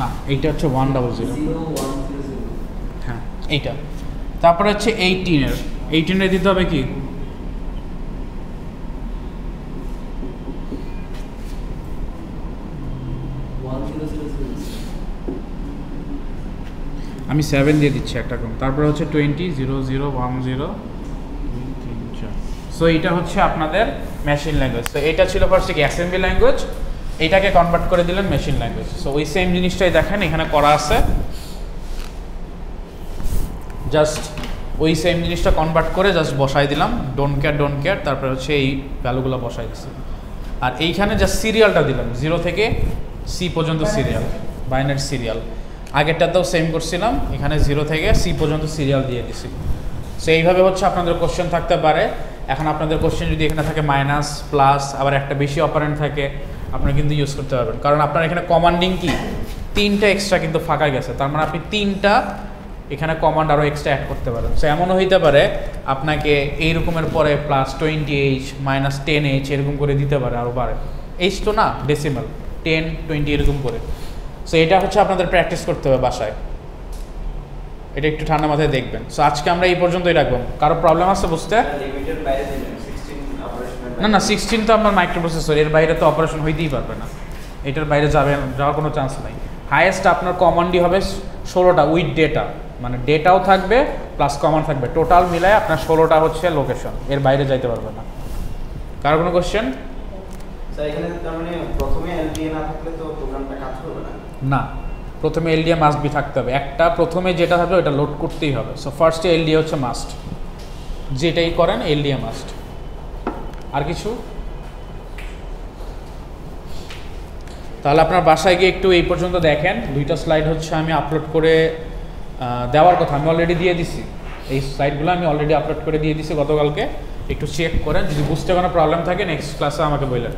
না, এইটা হচ্ছে 100, হ্যাঁ এইটা। তারপরে হচ্ছে 18 দিতে হবে কি, আমি 7 দিয়ে দিচ্ছি একটা কম। তারপরে হচ্ছে 20 0 0 1 0 2 3 4। সো এইটা হচ্ছে আপনাদের মেশিন ল্যাঙ্গুয়েজ। তো এটা ছিল ফার্স্টে কি অ্যাসেম্বলি ল্যাঙ্গুয়েজ, এইটাকে কনভার্ট করে দিলেন মেশিন ল্যাঙ্গুয়েজ। সো ওই সেম জিনিসটাই দেখেন এখানে করা আছে, জাস্ট ওই সেম জিনিসটা কনভার্ট করে জাস্ট বসাই দিলাম, ডোন্ট কেয়ার, তারপরে হচ্ছে এই ভ্যালুগুলো বসাই দিচ্ছি। আর এইখানে জাস্ট সিরিয়ালটা দিলাম, 0 থেকে সি পর্যন্ত সিরিয়াল, বাইনারি সিরিয়াল। আগেরটাতেও সেম করছিলাম, এখানে 0 থেকে সি পর্যন্ত সিরিয়াল দিয়ে দিছি। সো এইভাবে হচ্ছে আপনাদের কোশ্চেন থাকতে পারে। এখন আপনাদের কোশ্চেন যদি এখানে থাকে মাইনাস, প্লাস, আবার একটা বেশি অপারেন্ট থাকে, আপনারা কিন্তু ইউজ করতে পারবেন। কারণ আপনার এখানে কমান্ডিং কি 3টা এক্সট্রা কিন্তু ফাঁকা গেছে, তার মানে আপনি 3টা এখানে কমান্ড আরও এক্সট্রা অ্যাড করতে পারেন। সো এমনও হইতে পারে আপনাকে এই রকমের পরে +20h -10h এরকম করে দিতে পারে, আরও বাড়ে। এইচ তো না, ডেসিমাল 10 20 এরকম করে। সো এটা হচ্ছে আপনাদের প্র্যাকটিস করতে হবে বাসায়, এটা একটু ঠান্ডা মাথায় দেখবেন। সো আজকে আমরা এই পর্যন্তই রাখবো। কারো প্রবলেম আছে বুঝতে? লিমিটের বাইরে দিলেন 16 অপারেশনের না না, 16 তো আপনার মাইক্রোপ্রসেসর, এর বাইরে তো অপারেশন হইতেই পারবে না, এটার বাইরে যাওয়ার কোনো চান্স নাই। হাইয়েস্ট আপনার কমান্ডই হবে 16টা উইথ ডেটা, মানে ডেটাও থাকবে প্লাস কমান্ড থাকবে, টোটাল মিলায় আপনার 16টা হচ্ছে লোকেশন, এর বাইরে যাইতে পারবে না। কারো কোনো কোশ্চেন? স্যার এখানে তার মানে প্রথমে এলডিএ না থাকলে তো প্রোগ্রামটা কাজ করবে না? না, প্রথমে এলডিএ মাস্ট বি থাকতে হবে, একটা প্রথমে যেটা থাকবে ওটা লোড করতেই হবে। সো ফার্স্টে এলডিএ হচ্ছে মাস্ট, যেটাই করেন এলডিএ মাস্ট। আর কিছু? তাহলে আপনার বাসায় গিয়ে একটু এই পর্যন্ত দেখেন, 2টা স্লাইড হচ্ছে আমি আপলোড করে দেওয়ার কথা, আমি অলরেডি দিয়ে দিছি, এই স্লাইডগুলো আমি অলরেডি আপলোড করে দিয়ে দিছি গতকালকে, একটু চেক করেন, যদি বুঝতে কোনো প্রবলেম থাকে নেক্সট ক্লাসে আমাকে বললেন।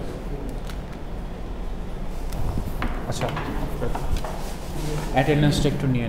আচ্ছা, অ্যাটেন্ডেন্সটা একটু নিয়ে